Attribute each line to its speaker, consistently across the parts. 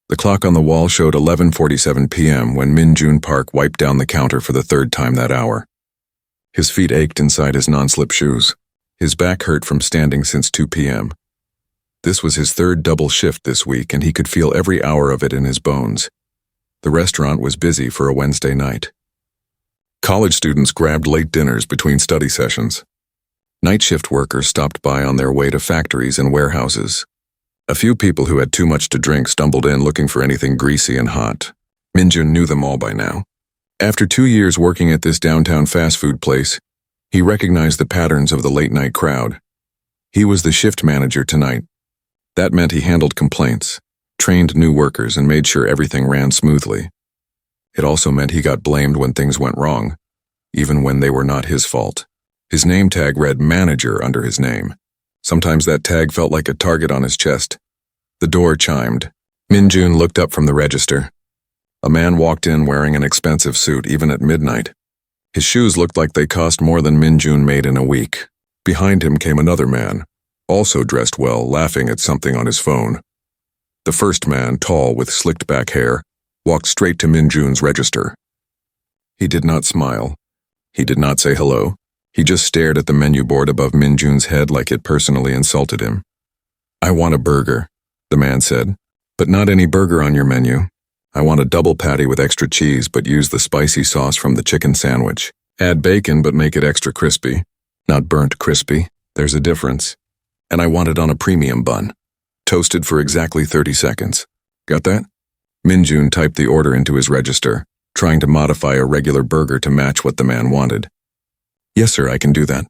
Speaker 1: The clock on the wall showed 11:47 p.m. when Min-jun Park wiped down the counter for the third time that hour. His feet ached inside his non-slip shoes. His back hurt from standing since 2 p.m. This was his third double shift this week, and he could feel every hour of it in his bones. The restaurant was busy for a Wednesday night. College students grabbed late dinners between study sessions. Night shift workers stopped by on their way to factories and warehouses. A few people who had too much to drink stumbled in looking for anything greasy and hot. Min-jun knew them all by now. After 2 years working at this downtown fast food place, he recognized the patterns of the late-night crowd. He was the shift manager tonight. That meant he handled complaints, trained new workers, and made sure everything ran smoothly. It also meant he got blamed when things went wrong, even when they were not his fault. His name tag read manager under his name. Sometimes that tag felt like a target on his chest. The door chimed. Min-jun looked up from the register. A man walked in wearing an expensive suit, even at midnight. His shoes looked like they cost more than Min-jun made in a week. Behind him came another man, also dressed well, laughing at something on his phone. The first man, tall with slicked back hair, walked straight to Min-jun's register. He did not smile. He did not say hello. He just stared at the menu board above Min-jun's head like it personally insulted him. "I want a burger," the man said. "But not any burger on your menu. I want a double patty with extra cheese, but use the spicy sauce from the chicken sandwich. Add bacon, but make it extra crispy. Not burnt crispy. There's a difference. And I want it on a premium bun. Toasted for exactly 30 seconds. Got that?" Min-jun typed the order into his register, trying to modify a regular burger to match what the man wanted. "Yes, sir, I can do that.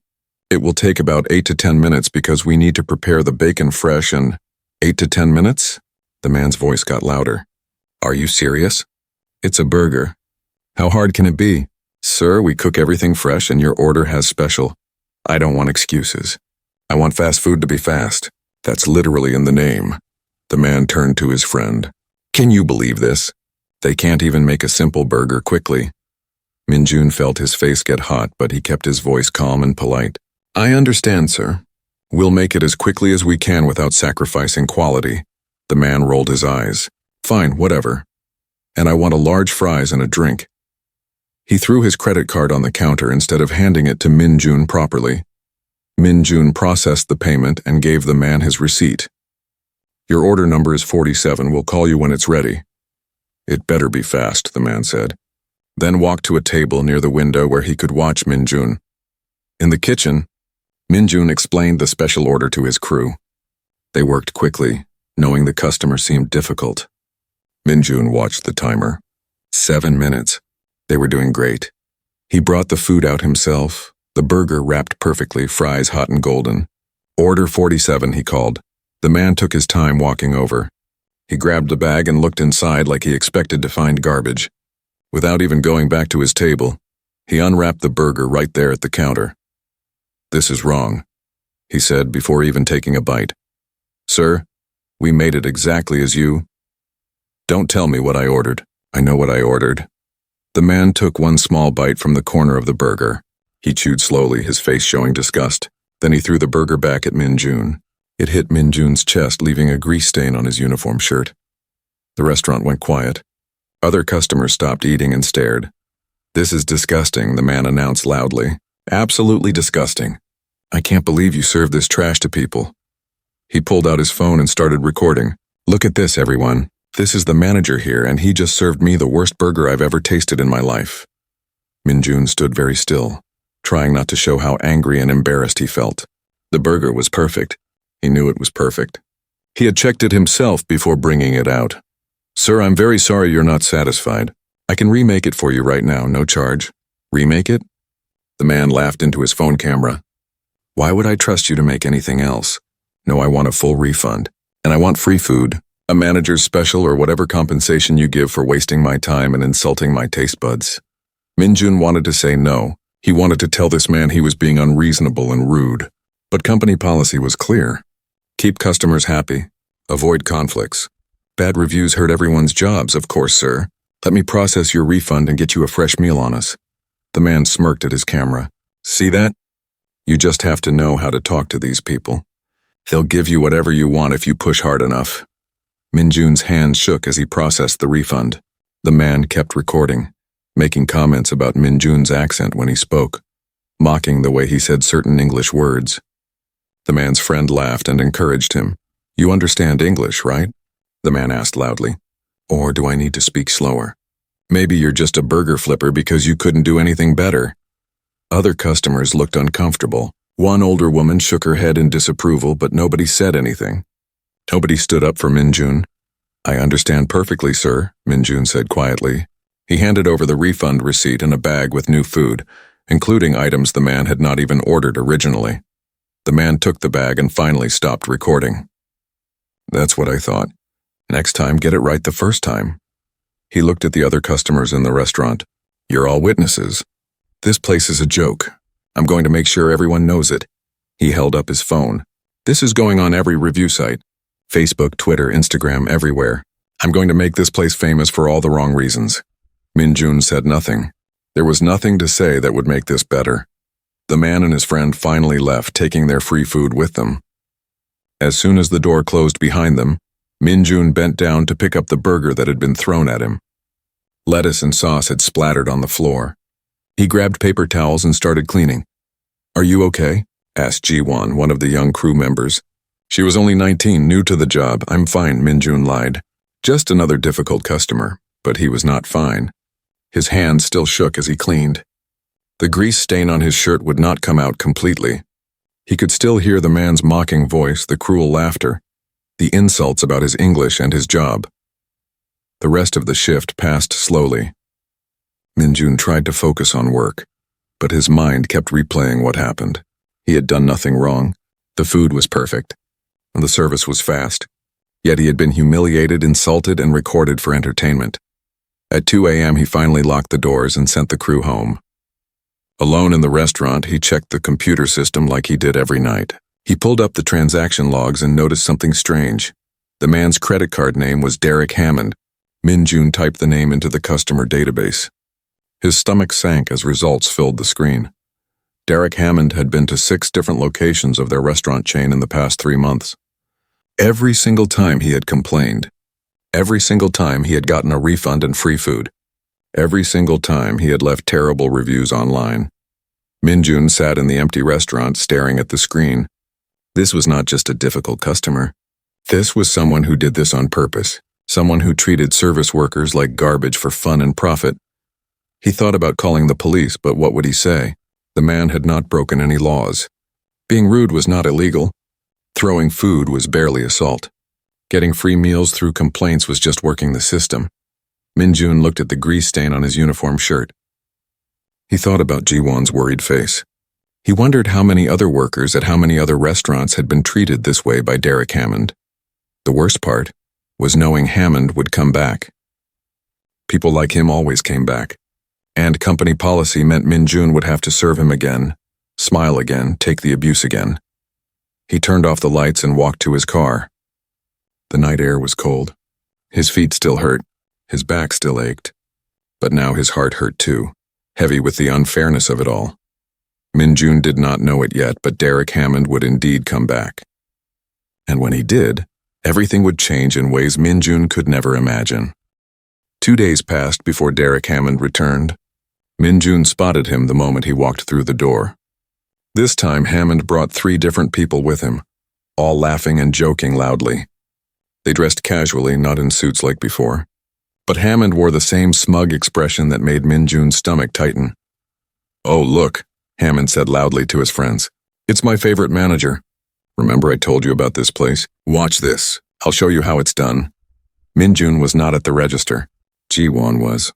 Speaker 1: It will take about 8 to 10 minutes because we need to prepare the bacon fresh and..." 8 to 10 minutes? The man's voice got louder. "Are you serious? It's a burger. How hard can it be? Sir, we cook everything fresh and your order has special. I don't want excuses. I want fast food to be fast. That's literally in the name." The man turned to his friend. "Can you believe this? They can't even make a simple burger quickly." Min-jun felt his face get hot, but he kept his voice calm and polite. "I understand, sir. We'll make it as quickly as we can without sacrificing quality." The man rolled his eyes. "Fine, whatever. And I want a large fries and a drink." He threw his credit card on the counter instead of handing it to Min-jun properly. Min-jun processed the payment and gave the man his receipt. "Your order number is 47. We'll call you when it's ready." "It better be fast," the man said. Then walked to a table near the window where he could watch Min-jun. In the kitchen, Min-jun explained the special order to his crew. They worked quickly, knowing the customer seemed difficult. Min-jun watched the timer. 7 minutes. They were doing great. He brought the food out himself, the burger wrapped perfectly, fries hot and golden. "Order 47, he called. The man took his time walking over. He grabbed the bag and looked inside like he expected to find garbage. Without even going back to his table, he unwrapped the burger right there at the counter. "This is wrong," he said before even taking a bite. "Sir, we made it exactly as you..." "Don't tell me what I ordered. I know what I ordered." The man took one small bite from the corner of the burger. He chewed slowly, his face showing disgust. Then he threw the burger back at Min-jun. It hit Min-jun's chest, leaving a grease stain on his uniform shirt. The restaurant went quiet. Other customers stopped eating and stared. "This is disgusting," the man announced loudly. "Absolutely disgusting. I can't believe you serve this trash to people." He pulled out his phone and started recording. "Look at this, everyone. This is the manager here, and he just served me the worst burger I've ever tasted in my life." Min-jun stood very still, trying not to show how angry and embarrassed he felt. The burger was perfect. He knew it was perfect. He had checked it himself before bringing it out. "Sir, I'm very sorry you're not satisfied. I can remake it for you right now, no charge." "Remake it?" The man laughed into his phone camera. "Why would I trust you to make anything else? No, I want a full refund. And I want free food, a manager's special or whatever compensation you give for wasting my time and insulting my taste buds." Min-jun wanted to say no. He wanted to tell this man he was being unreasonable and rude. But company policy was clear. Keep customers happy. Avoid conflicts. Bad reviews hurt everyone's jobs, of course, sir. Let me process your refund and get you a fresh meal on us. The man smirked at his camera. "See that? You just have to know how to talk to these people. They'll give you whatever you want if you push hard enough." Minjun's hand shook as he processed the refund. The man kept recording, making comments about Minjun's accent when he spoke, mocking the way he said certain English words. The man's friend laughed and encouraged him. "You understand English, right?" the man asked loudly. "Or do I need to speak slower? Maybe you're just a burger flipper because you couldn't do anything better." Other customers looked uncomfortable. One older woman shook her head in disapproval, but nobody said anything. Nobody stood up for Minjun. "I understand perfectly, sir," Minjun said quietly. He handed over the refund receipt and a bag with new food, including items the man had not even ordered originally. The man took the bag and finally stopped recording. "That's what I thought. Next time, get it right the first time." He looked at the other customers in the restaurant. "You're all witnesses. This place is a joke. I'm going to make sure everyone knows it." He held up his phone. "This is going on every review site. Facebook, Twitter, Instagram, everywhere. I'm going to make this place famous for all the wrong reasons." Minjun said nothing. There was nothing to say that would make this better. The man and his friend finally left, taking their free food with them. As soon as the door closed behind them, Minjun bent down to pick up the burger that had been thrown at him. Lettuce and sauce had splattered on the floor. He grabbed paper towels and started cleaning. "Are you okay?" asked Ji-won, one of the young crew members. She was only 19, new to the job. "I'm fine," Minjun lied. Just another difficult customer, but he was not fine. His hand still shook as he cleaned. The grease stain on his shirt would not come out completely. He could still hear the man's mocking voice, the cruel laughter, the insults about his English and his job. The rest of the shift passed slowly. Minjun tried to focus on work, but his mind kept replaying what happened. He had done nothing wrong. The food was perfect, and the service was fast. Yet he had been humiliated, insulted, and recorded for entertainment. At 2 a.m. he finally locked the doors and sent the crew home. Alone in the restaurant, he checked the computer system like he did every night. He pulled up the transaction logs and noticed something strange. The man's credit card name was Derek Hammond. Minjun typed the name into the customer database. His stomach sank as results filled the screen. Derek Hammond had been to 6 different locations of their restaurant chain in the past 3 months. Every single time he had complained. Every single time he had gotten a refund and free food. Every single time he had left terrible reviews online. Minjun sat in the empty restaurant staring at the screen. This was not just a difficult customer. This was someone who did this on purpose. Someone who treated service workers like garbage for fun and profit. He thought about calling the police, but what would he say? The man had not broken any laws. Being rude was not illegal. Throwing food was barely assault. Getting free meals through complaints was just working the system. Minjun looked at the grease stain on his uniform shirt. He thought about Ji-won's worried face. He wondered how many other workers at how many other restaurants had been treated this way by Derek Hammond. The worst part was knowing Hammond would come back. People like him always came back. And company policy meant Minjun would have to serve him again, smile again, take the abuse again. He turned off the lights and walked to his car. The night air was cold. His feet still hurt. His back still ached. But now his heart hurt too, heavy with the unfairness of it all. Minjun did not know it yet, but Derek Hammond would indeed come back. And when he did, everything would change in ways Minjun could never imagine. 2 days passed before Derek Hammond returned. Minjun spotted him the moment he walked through the door. This time Hammond brought 3 different people with him, all laughing and joking loudly. They dressed casually, not in suits like before. But Hammond wore the same smug expression that made Minjun's stomach tighten. "Oh, look," Hammond said loudly to his friends. "It's my favorite manager. Remember I told you about this place? Watch this. I'll show you how it's done." Minjun was not at the register. Ji-won was.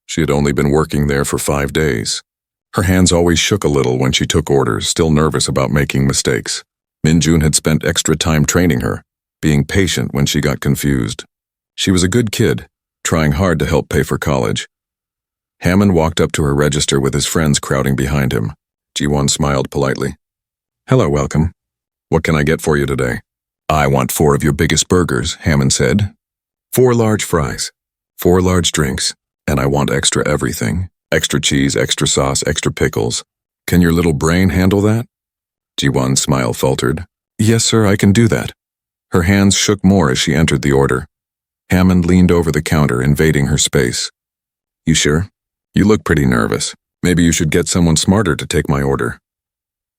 Speaker 1: She had only been working there for 5 days. Her hands always shook a little when she took orders, still nervous about making mistakes. Minjun had spent extra time training her, being patient when she got confused. She was a good kid, trying hard to help pay for college. Hammond walked up to her register with his friends crowding behind him. Ji-won smiled politely. "Hello, welcome. What can I get for you today?" "I want 4 of your biggest burgers," Hammond said. 4 large fries, 4 large drinks, and I want extra everything. Extra cheese, extra sauce, extra pickles. Can your little brain handle that?" Ji-won's smile faltered. "Yes, sir, I can do that." Her hands shook more as she entered the order. Hammond leaned over the counter, invading her space. You sure? You look pretty nervous. Maybe you should get someone smarter to take my order.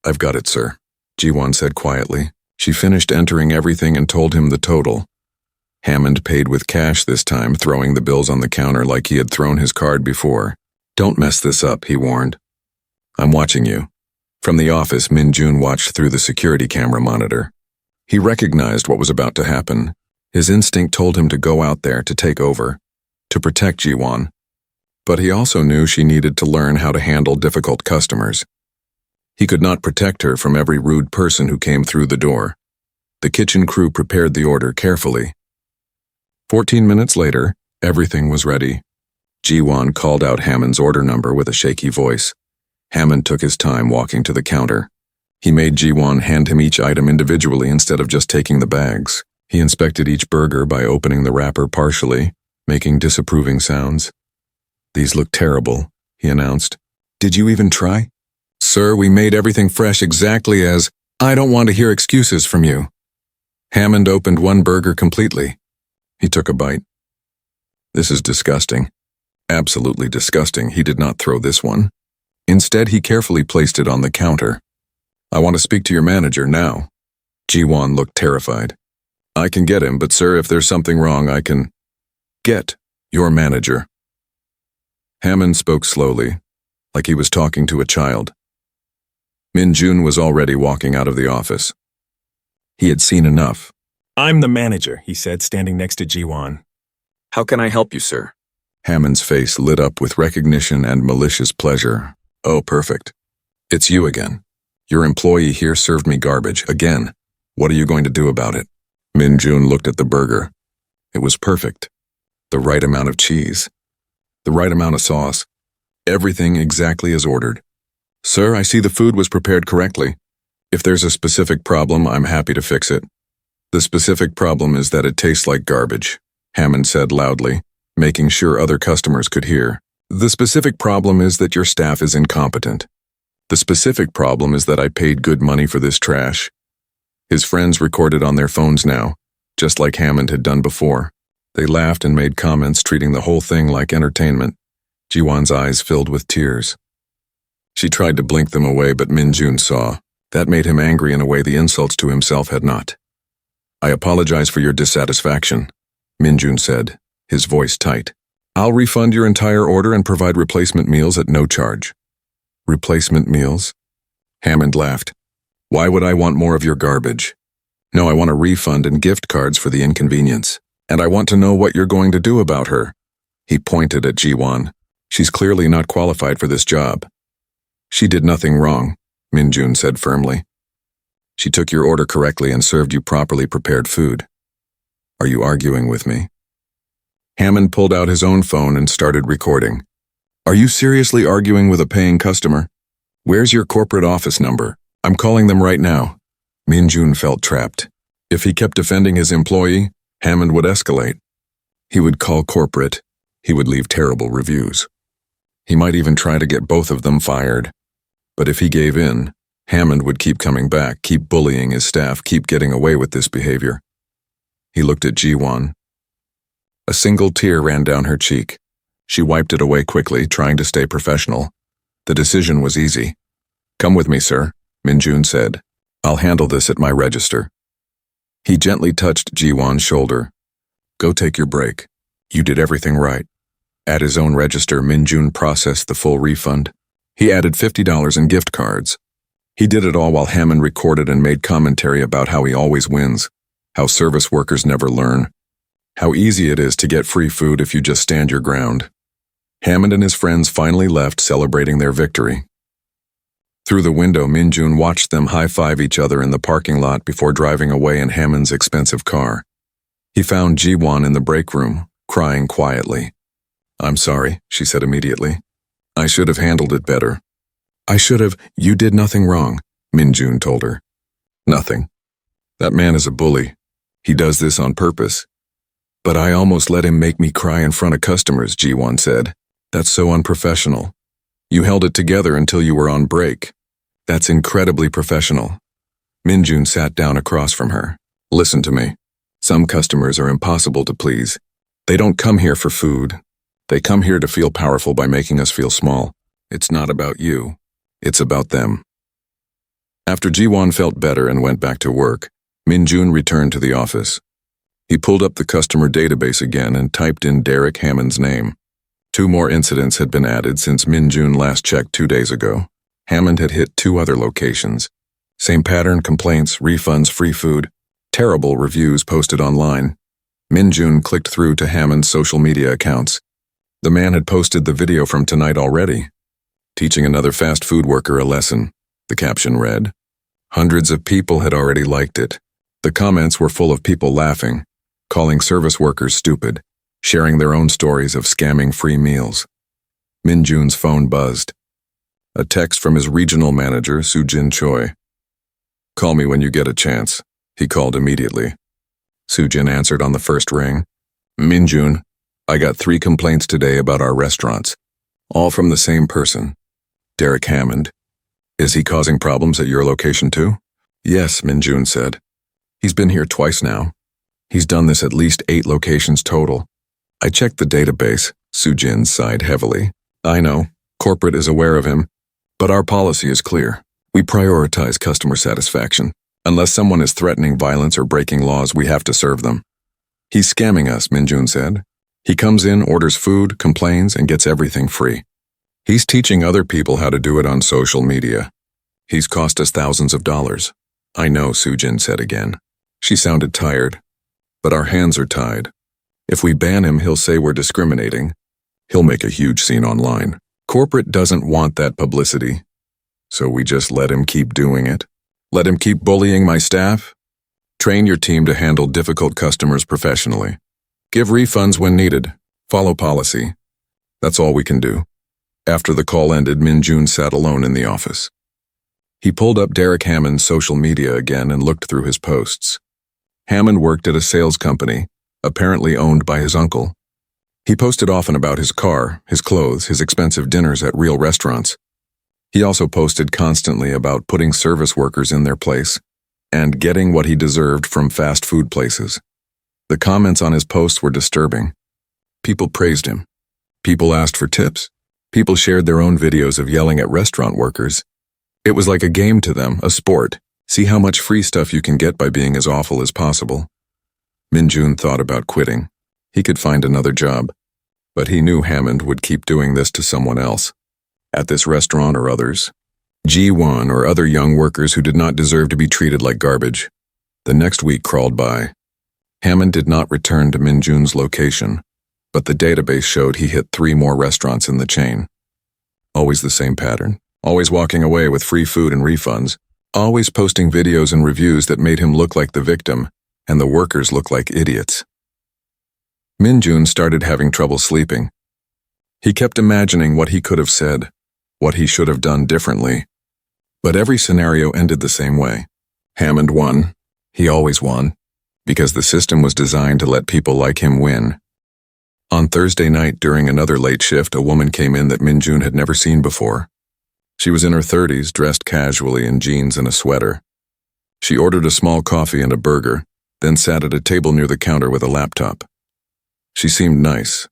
Speaker 1: I've got it, sir, Ji-won said quietly. She finished entering everything and told him the total. Hammond paid with cash this time, throwing the bills on the counter like he had thrown his card before. Don't mess this up, he warned. I'm watching you. From the office, Min-jun watched through the security camera monitor. He recognized what was about to happen. His instinct told him to go out there to take over, to protect Ji-won. But he also knew she needed to learn how to handle difficult customers. He could not protect her from every rude person who came through the door. The kitchen crew prepared the order carefully. 14 minutes later, everything was ready. Ji-won called out Hammond's order number with a shaky voice. Hammond took his time walking to the counter. He made Ji-won hand him each item individually instead of just taking the bags. He inspected each burger by opening the wrapper partially, making disapproving sounds. These look terrible, he announced. Did you even try? Sir, we made everything fresh exactly as... I don't want to hear excuses from you. Hammond opened one burger completely. He took a bite. This is disgusting. Absolutely disgusting. He did not throw this one. Instead, he carefully placed it on the counter. I want to speak to your manager now. Ji-won looked terrified. I can get him, but sir, if there's something wrong, I can... Get your manager. Hammond spoke slowly, like he was talking to a child. Min-jun was already walking out of the office. He had seen enough.
Speaker 2: I'm the manager, he said, standing next to Ji-won.
Speaker 3: How can I help you, sir?
Speaker 1: Hammond's face lit up with recognition and malicious pleasure. Oh, perfect. It's you again. Your employee here served me garbage, again. What are you going to do about it? Min-jun looked at the burger. It was perfect. The right amount of cheese. The right amount of sauce. Everything exactly as ordered. Sir, I see the food was prepared correctly. If there's a specific problem, I'm happy to fix it. The specific problem is that it tastes like garbage, Hammond said loudly, making sure other customers could hear. The specific problem is that your staff is incompetent. The specific problem is that I paid good money for this trash. His friends recorded on their phones now, just like Hammond had done before. They laughed and made comments, treating the whole thing like entertainment. Ji-won's eyes filled with tears. She tried to blink them away, but Min-jun saw. That made him angry in a way the insults to himself had not. I apologize for your dissatisfaction, Min-jun said, his voice tight. I'll refund your entire order and provide replacement meals at no charge. Replacement meals? Hammond laughed. Why would I want more of your garbage? No, I want a refund and gift cards for the inconvenience. And I want to know what you're going to do about her. He pointed at Ji-won. She's clearly not qualified for this job. She did nothing wrong, Min-jun said firmly. She took your order correctly and served you properly prepared food. Are you arguing with me? Hammond pulled out his own phone and started recording. Are you seriously arguing with a paying customer? Where's your corporate office number? I'm calling them right now. Min-jun felt trapped. If he kept defending his employee, Hammond would escalate. He would call corporate. He would leave terrible reviews. He might even try to get both of them fired. But if he gave in, Hammond would keep coming back, keep bullying his staff, keep getting away with this behavior. He looked at Ji-won. A single tear ran down her cheek. She wiped it away quickly, trying to stay professional. The decision was easy. Come with me, sir, Min-jun said. I'll handle this at my register. He gently touched Ji-won's shoulder. Go take your break. You did everything right. At his own register, Min-jun processed the full refund. He added $50 in gift cards. He did it all while Hammond recorded and made commentary about how he always wins, how service workers never learn, how easy it is to get free food if you just stand your ground. Hammond and his friends finally left, celebrating their victory. Through the window, Min-jun watched them high-five each other in the parking lot before driving away in Hammond's expensive car. He found Ji-won in the break room, crying quietly. I'm sorry, she said immediately. I should have handled it better. You did nothing wrong, Min-jun told her. Nothing. That man is a bully. He does this on purpose. But I almost let him make me cry in front of customers, Ji-won said. That's so unprofessional. You held it together until you were on break. That's incredibly professional. Min-jun sat down across from her. Listen to me. Some customers are impossible to please. They don't come here for food. They come here to feel powerful by making us feel small. It's not about you. It's about them. After Jiwon felt better and went back to work, Minjun returned to the office. He pulled up the customer database again and typed in Derek Hammond's name. 2 more incidents had been added since Minjun last checked 2 days ago. Hammond had hit 2 other locations. Same pattern: complaints, refunds, free food, terrible reviews posted online. Minjun clicked through to Hammond's social media accounts. The man had posted the video from tonight already, teaching another fast food worker a lesson. The caption read, "Hundreds of people had already liked it." The comments were full of people laughing, calling service workers stupid, sharing their own stories of scamming free meals. Minjun's phone buzzed. A text from his regional manager, Soo-jin Choi. "Call me when you get a chance," he called immediately. Soo-jin answered on the first ring. "Minjun, I got 3 complaints today about our restaurants, all from the same person, Derek Hammond. Is he causing problems at your location too?" "Yes," Minjun said. "He's been here twice now. He's done this at least 8 locations total." "I checked the database," Soo-jin sighed heavily. "I know, corporate is aware of him, but our policy is clear. We prioritize customer satisfaction. Unless someone is threatening violence or breaking laws, we have to serve them." "He's scamming us," Minjun said. "He comes in, orders food, complains, and gets everything free. He's teaching other people how to do it on social media. He's cost us thousands of dollars." "I know," Soo-jin said again. She sounded tired. "But our hands are tied. If we ban him, he'll say we're discriminating. He'll make a huge scene online. Corporate doesn't want that publicity. So we just let him keep doing it. Let him keep bullying my staff. Train your team to handle difficult customers professionally. Give refunds when needed. Follow policy. That's all we can do." After the call ended, Minjun sat alone in the office. He pulled up Derek Hammond's social media again and looked through his posts. Hammond worked at a sales company, apparently owned by his uncle. He posted often about his car, his clothes, his expensive dinners at real restaurants. He also posted constantly about putting service workers in their place and getting what he deserved from fast food places. The comments on his posts were disturbing. People praised him. People asked for tips. People shared their own videos of yelling at restaurant workers. It was like a game to them, a sport. See how much free stuff you can get by being as awful as possible. Minjun thought about quitting. He could find another job. But he knew Hammond would keep doing this to someone else. At this restaurant or others. Jiwon or other young workers who did not deserve to be treated like garbage. The next week crawled by. Hammond did not return to Minjun's location, but the database showed he hit 3 more restaurants in the chain. Always the same pattern. Always walking away with free food and refunds. Always posting videos and reviews that made him look like the victim, and the workers look like idiots. Minjun started having trouble sleeping. He kept imagining what he could have said, what he should have done differently. But every scenario ended the same way. Hammond won. He always won, because the system was designed to let people like him win. On Thursday night during another late shift, a woman came in that Minjun had never seen before. She was in her 30s, dressed casually in jeans and a sweater. She ordered a small coffee and a burger, then sat at a table near the counter with a laptop. She seemed nice.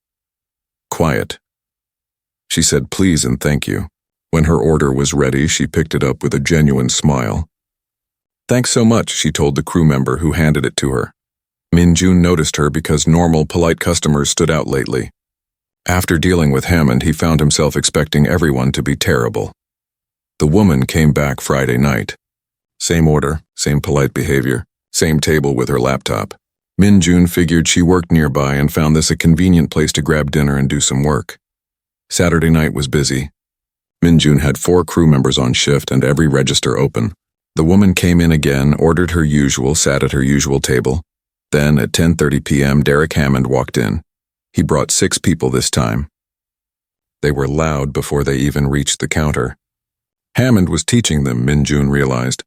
Speaker 1: Quiet. She said please and thank you. When her order was ready, she picked it up with a genuine smile. "Thanks so much," she told the crew member who handed it to her. Minjun noticed her because normal, polite customers stood out lately. After dealing with Hammond, he found himself expecting everyone to be terrible. The woman came back Friday night. Same order, same polite behavior, same table with her laptop. Minjun figured she worked nearby and found this a convenient place to grab dinner and do some work. Saturday night was busy. Minjun had 4 crew members on shift and every register open. The woman came in again, ordered her usual, sat at her usual table. Then, at 10:30 p.m., Derek Hammond walked in. He brought 6 people this time. They were loud before they even reached the counter. Hammond was teaching them, Minjun realized,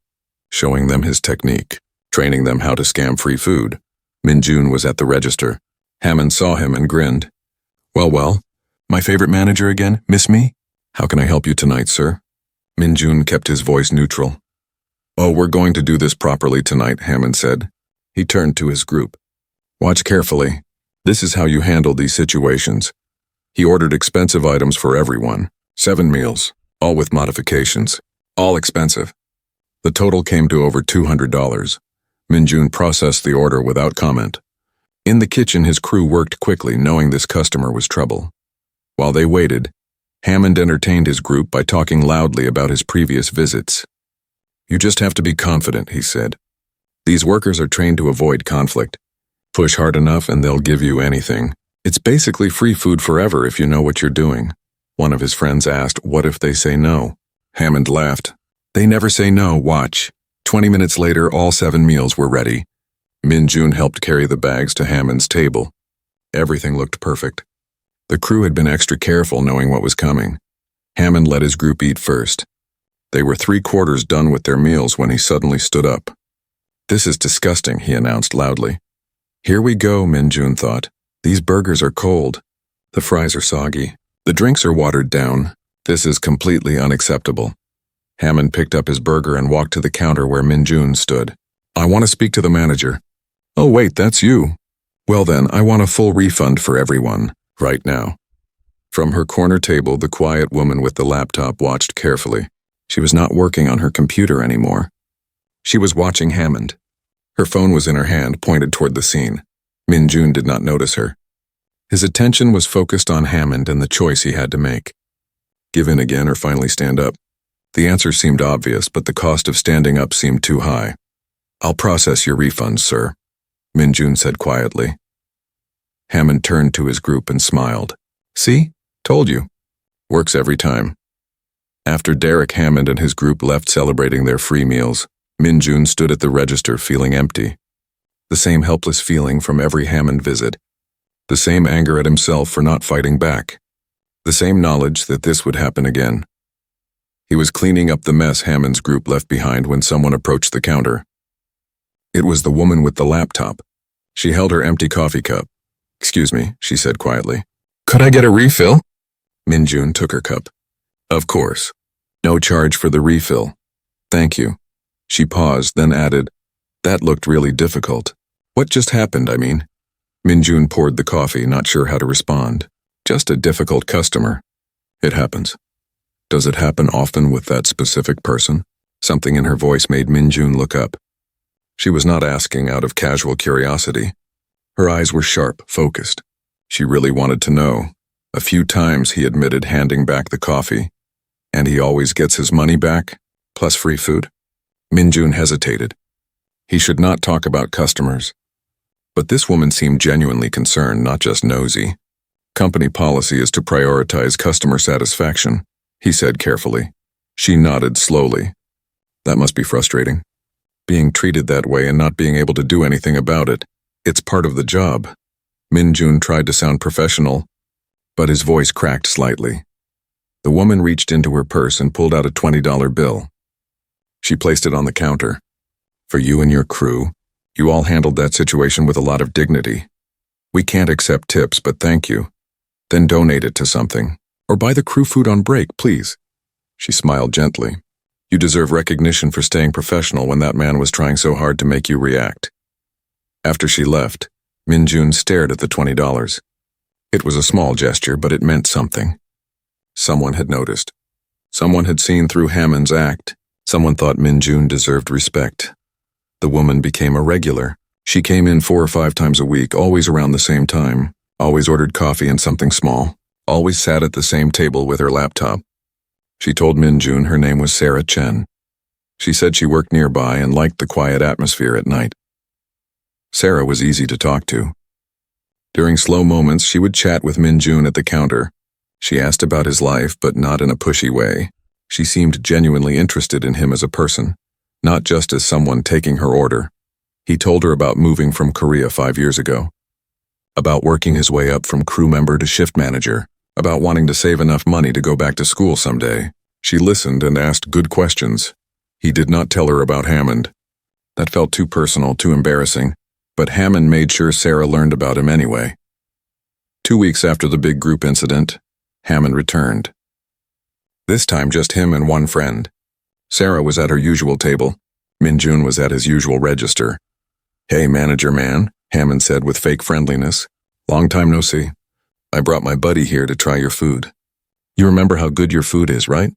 Speaker 1: showing them his technique, training them how to scam free food. Minjun was at the register. Hammond saw him and grinned. Well, my favorite manager again, miss me? How can I help you tonight, sir?" Minjun kept his voice neutral. "Oh, we're going to do this properly tonight," Hammond said. He turned to his group. "Watch carefully. This is how you handle these situations. He ordered expensive items for everyone. 7 meals, all with modifications. All expensive. The total came to over $200. Minjun processed the order without comment. In the kitchen, his crew worked quickly, knowing this customer was trouble. While they waited, Hammond entertained his group by talking loudly about his previous visits. "You just have to be confident," he said. "These workers are trained to avoid conflict. Push hard enough and they'll give you anything. It's basically free food forever if you know what you're doing." One of his friends asked, "What if they say no?" Hammond laughed. "They never say no, watch." 20 minutes later, all 7 meals were ready. Minjun helped carry the bags to Hammond's table. Everything looked perfect. The crew had been extra careful, knowing what was coming. Hammond let his group eat first. They were 3/4 done with their meals when he suddenly stood up. "This is disgusting," he announced loudly. "Here we go," Minjun thought. "These burgers are cold. The fries are soggy. The drinks are watered down. This is completely unacceptable." Hammond picked up his burger and walked to the counter where Minjun stood. "I want to speak to the manager." "Oh wait, that's you. Well then, I want a full refund for everyone, right now." From her corner table, the quiet woman with the laptop watched carefully. She was not working on her computer anymore. She was watching Hammond. Her phone was in her hand, pointed toward the scene. Minjun did not notice her. His attention was focused on Hammond and the choice he had to make. Give in again or finally stand up? The answer seemed obvious, but the cost of standing up seemed too high. "I'll process your refunds, sir," Minjun said quietly. Hammond turned to his group and smiled. "See? Told you. Works every time." After Derek, Hammond and his group left celebrating their free meals, Minjun stood at the register feeling empty. The same helpless feeling from every Hammond visit. The same anger at himself for not fighting back. The same knowledge that this would happen again. He was cleaning up the mess Hammond's group left behind when someone approached the counter. It was the woman with the laptop. She held her empty coffee cup. "Excuse me," she said quietly. "Could I get a refill?" Minjun took her cup. "Of course. No charge for the refill. Thank you." She paused, then added, "That looked really difficult. What just happened, I mean?" Minjun poured the coffee, not sure how to respond. "Just a difficult customer. It happens." "Does it happen often with that specific person?" Something in her voice made Minjun look up. She was not asking out of casual curiosity. Her eyes were sharp, focused. She really wanted to know. A few times he admitted handing back the coffee. "And he always gets his money back, plus free food?" Minjun hesitated. He should not talk about customers. But this woman seemed genuinely concerned, not just nosy. "Company policy is to prioritize customer satisfaction," he said carefully. She nodded slowly. "That must be frustrating. Being treated that way and not being able to do anything about it. It's part of the job." Minjun tried to sound professional, but his voice cracked slightly. The woman reached into her purse and pulled out a $20 bill. She placed it on the counter. "For you and your crew, you all handled that situation with a lot of dignity. We can't accept tips, but thank you. Then donate it to something. Or buy the crew food on break, please." She smiled gently. "You deserve recognition for staying professional when that man was trying so hard to make you react." After she left, Minjun stared at the $20. It was a small gesture, but it meant something. Someone had noticed. Someone had seen through Hammond's act. Someone thought Minjun deserved respect. The woman became a regular. She came in 4 or 5 times a week, always around the same time, always ordered coffee and something small, always sat at the same table with her laptop. She told Minjun her name was Sarah Chen. She said she worked nearby and liked the quiet atmosphere at night. Sarah was easy to talk to. During slow moments, she would chat with Minjun at the counter. She asked about his life, but not in a pushy way. She seemed genuinely interested in him as a person, not just as someone taking her order. He told her about moving from Korea 5 years ago, about working his way up from crew member to shift manager, about wanting to save enough money to go back to school someday. She listened and asked good questions. He did not tell her about Hammond. That felt too personal, too embarrassing, but Hammond made sure Sarah learned about him anyway. 2 weeks after the big group incident, Hammond returned. This time just him and one friend. Sarah was at her usual table. Minjun was at his usual register. "Hey, manager man," Hammond said with fake friendliness. Long time no see. I brought my buddy here to try your food. You remember how good your food is, right?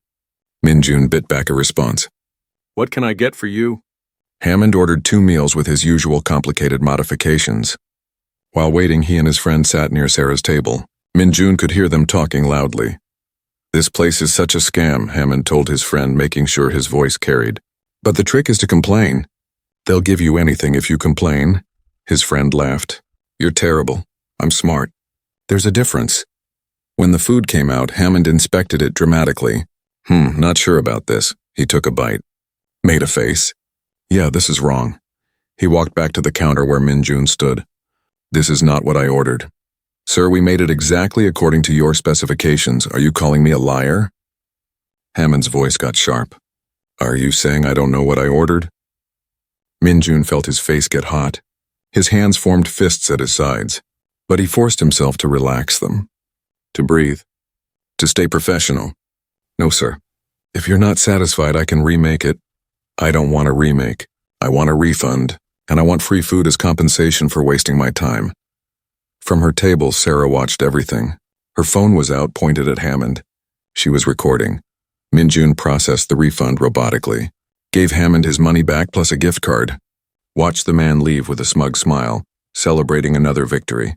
Speaker 1: Minjun bit back a response.
Speaker 2: What can I get for you?
Speaker 1: Hammond ordered 2 meals with his usual complicated modifications. While waiting, he and his friend sat near Sarah's table. Minjun could hear them talking loudly. This place is such a scam, Hammond told his friend, making sure his voice carried. But the trick is to complain. They'll give you anything if you complain. His friend laughed. You're terrible. I'm smart. There's a difference. When the food came out, Hammond inspected it dramatically. Not sure about this. He took a bite. Made a face. Yeah, this is wrong. He walked back to the counter where Minjun stood. This is not what I ordered. Sir, we made it exactly according to your specifications. Are you calling me a liar? Hammond's voice got sharp. Are you saying I don't know what I ordered? Minjun felt his face get hot. His hands formed fists at his sides, but he forced himself to relax them, to breathe, to stay professional. No, sir. If you're not satisfied, I can remake it. I don't want a remake. I want a refund, and I want free food as compensation for wasting my time. From her table, Sarah watched everything. Her phone was out, pointed at Hammond. She was recording. Minjun processed the refund robotically, gave Hammond his money back plus a gift card. Watched the man leave with a smug smile, celebrating another victory.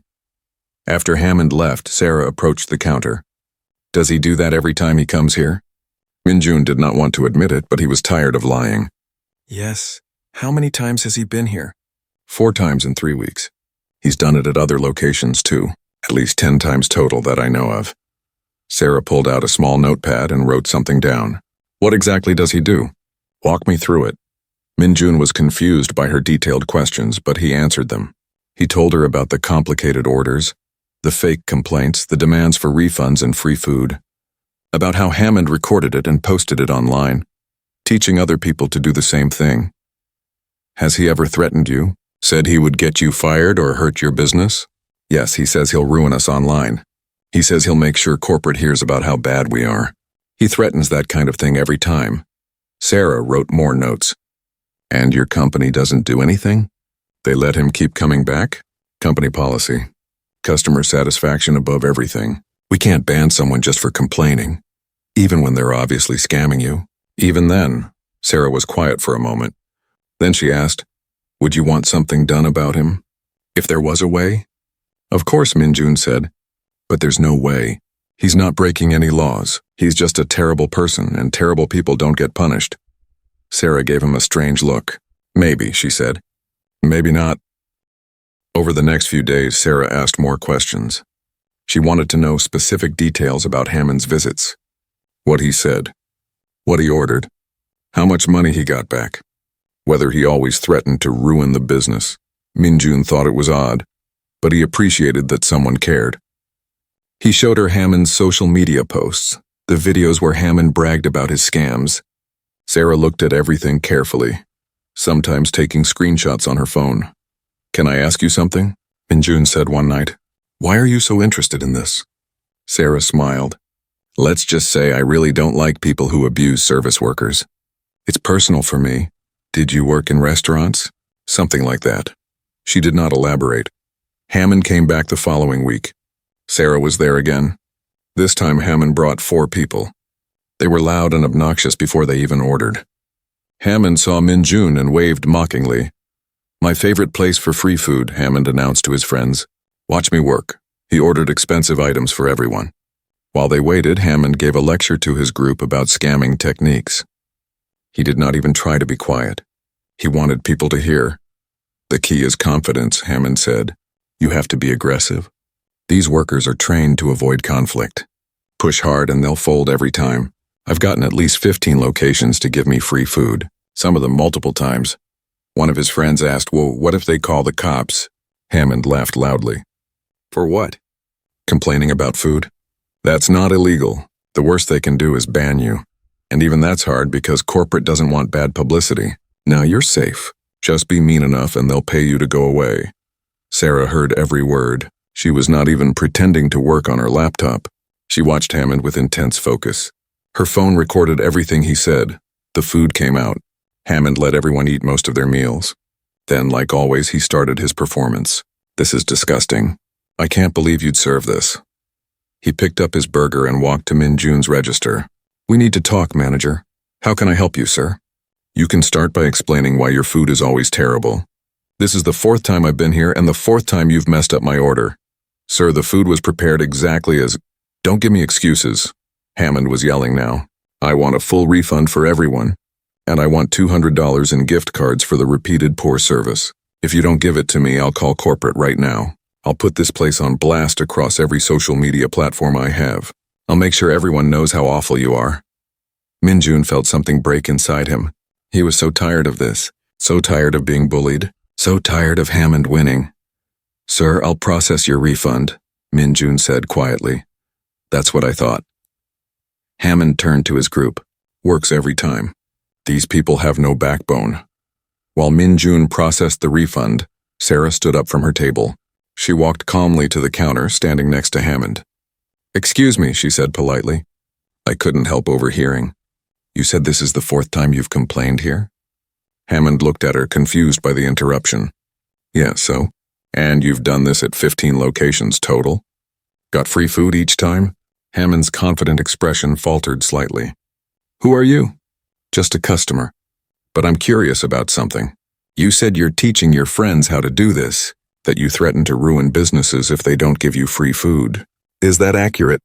Speaker 1: After Hammond left, Sarah approached the counter. Does he do that every time he comes here? Minjun did not want to admit it, but he was tired of lying.
Speaker 2: Yes. How many times has he been here?
Speaker 1: 4 times in 3 weeks. He's done it at other locations too, at least 10 times total that I know of. Sarah pulled out a small notepad and wrote something down. What exactly does he do? Walk me through it. Minjun was confused by her detailed questions, but he answered them. He told her about the complicated orders, the fake complaints, the demands for refunds and free food, about how Hammond recorded it and posted it online, teaching other people to do the same thing. Has he ever threatened you? Said he would get you fired or hurt your business? Yes, he says he'll ruin us online. He says he'll make sure corporate hears about how bad we are. He threatens that kind of thing every time. Sarah wrote more notes. And your company doesn't do anything? They let him keep coming back? Company policy. Customer satisfaction above everything. We can't ban someone just for complaining, even when they're obviously scamming you. Even then, Sarah was quiet for a moment. Then she asked, would you want something done about him? If there was a way? Of course, Minjun said. But there's no way. He's not breaking any laws. He's just a terrible person, and terrible people don't get punished. Sarah gave him a strange look. Maybe, she said. Maybe not. Over the next few days, Sarah asked more questions. She wanted to know specific details about Hammond's visits. What he said. What he ordered. How much money he got back. Whether he always threatened to ruin the business. Minjun thought it was odd, but he appreciated that someone cared. He showed her Hammond's social media posts, the videos where Hammond bragged about his scams. Sarah looked at everything carefully, sometimes taking screenshots on her phone. Can I ask you something? Minjun said one night. Why are you so interested in this? Sarah smiled. Let's just say I really don't like people who abuse service workers. It's personal for me. Did you work in restaurants? Something like that. She did not elaborate. Hammond came back the following week. Sarah was there again. This time Hammond brought 4 people. They were loud and obnoxious before they even ordered. Hammond saw Minjun and waved mockingly. My favorite place for free food, Hammond announced to his friends. Watch me work. He ordered expensive items for everyone. While they waited, Hammond gave a lecture to his group about scamming techniques. He did not even try to be quiet. He wanted people to hear. The key is confidence, Hammond said. You have to be aggressive. These workers are trained to avoid conflict. Push hard and they'll fold every time. I've gotten at least 15 locations to give me free food, some of them multiple times. One of his friends asked, well, what if they call the cops? Hammond laughed loudly. For what? Complaining about food? That's not illegal. The worst they can do is ban you. And even that's hard because corporate doesn't want bad publicity. Now you're safe. Just be mean enough and they'll pay you to go away. Sarah heard every word. She was not even pretending to work on her laptop. She watched Hammond with intense focus. Her phone recorded everything he said. The food came out. Hammond let everyone eat most of their meals. Then, like always, he started his performance. This is disgusting. I can't believe you'd serve this. He picked up his burger and walked to Min Jun's register. We need to talk, manager. How can I help you, sir? You can start by explaining why your food is always terrible. This is the 4th time I've been here and the 4th time you've messed up my order. Sir, the food was prepared exactly as— Don't give me excuses. Hammond was yelling now. I want a full refund for everyone. And I want $200 in gift cards for the repeated poor service. If you don't give it to me, I'll call corporate right now. I'll put this place on blast across every social media platform I have. I'll make sure everyone knows how awful you are. Min Jun felt something break inside him. He was so tired of this, so tired of being bullied, so tired of Hammond winning. Sir, I'll process your refund, Min Jun said quietly. That's what I thought. Hammond turned to his group. Works every time. These people have no backbone. While Min Jun processed the refund, Sarah stood up from her table. She walked calmly to the counter, standing next to Hammond. Excuse me, she said politely. I couldn't help overhearing. You said this is the 4th time you've complained here? Hammond looked at her, confused by the interruption. Yeah, so? And you've done this at 15 locations total? Got free food each time? Hammond's confident expression faltered slightly. Who are you? Just a customer. But I'm curious about something. You said you're teaching your friends how to do this, that you threaten to ruin businesses if they don't give you free food. Is that accurate?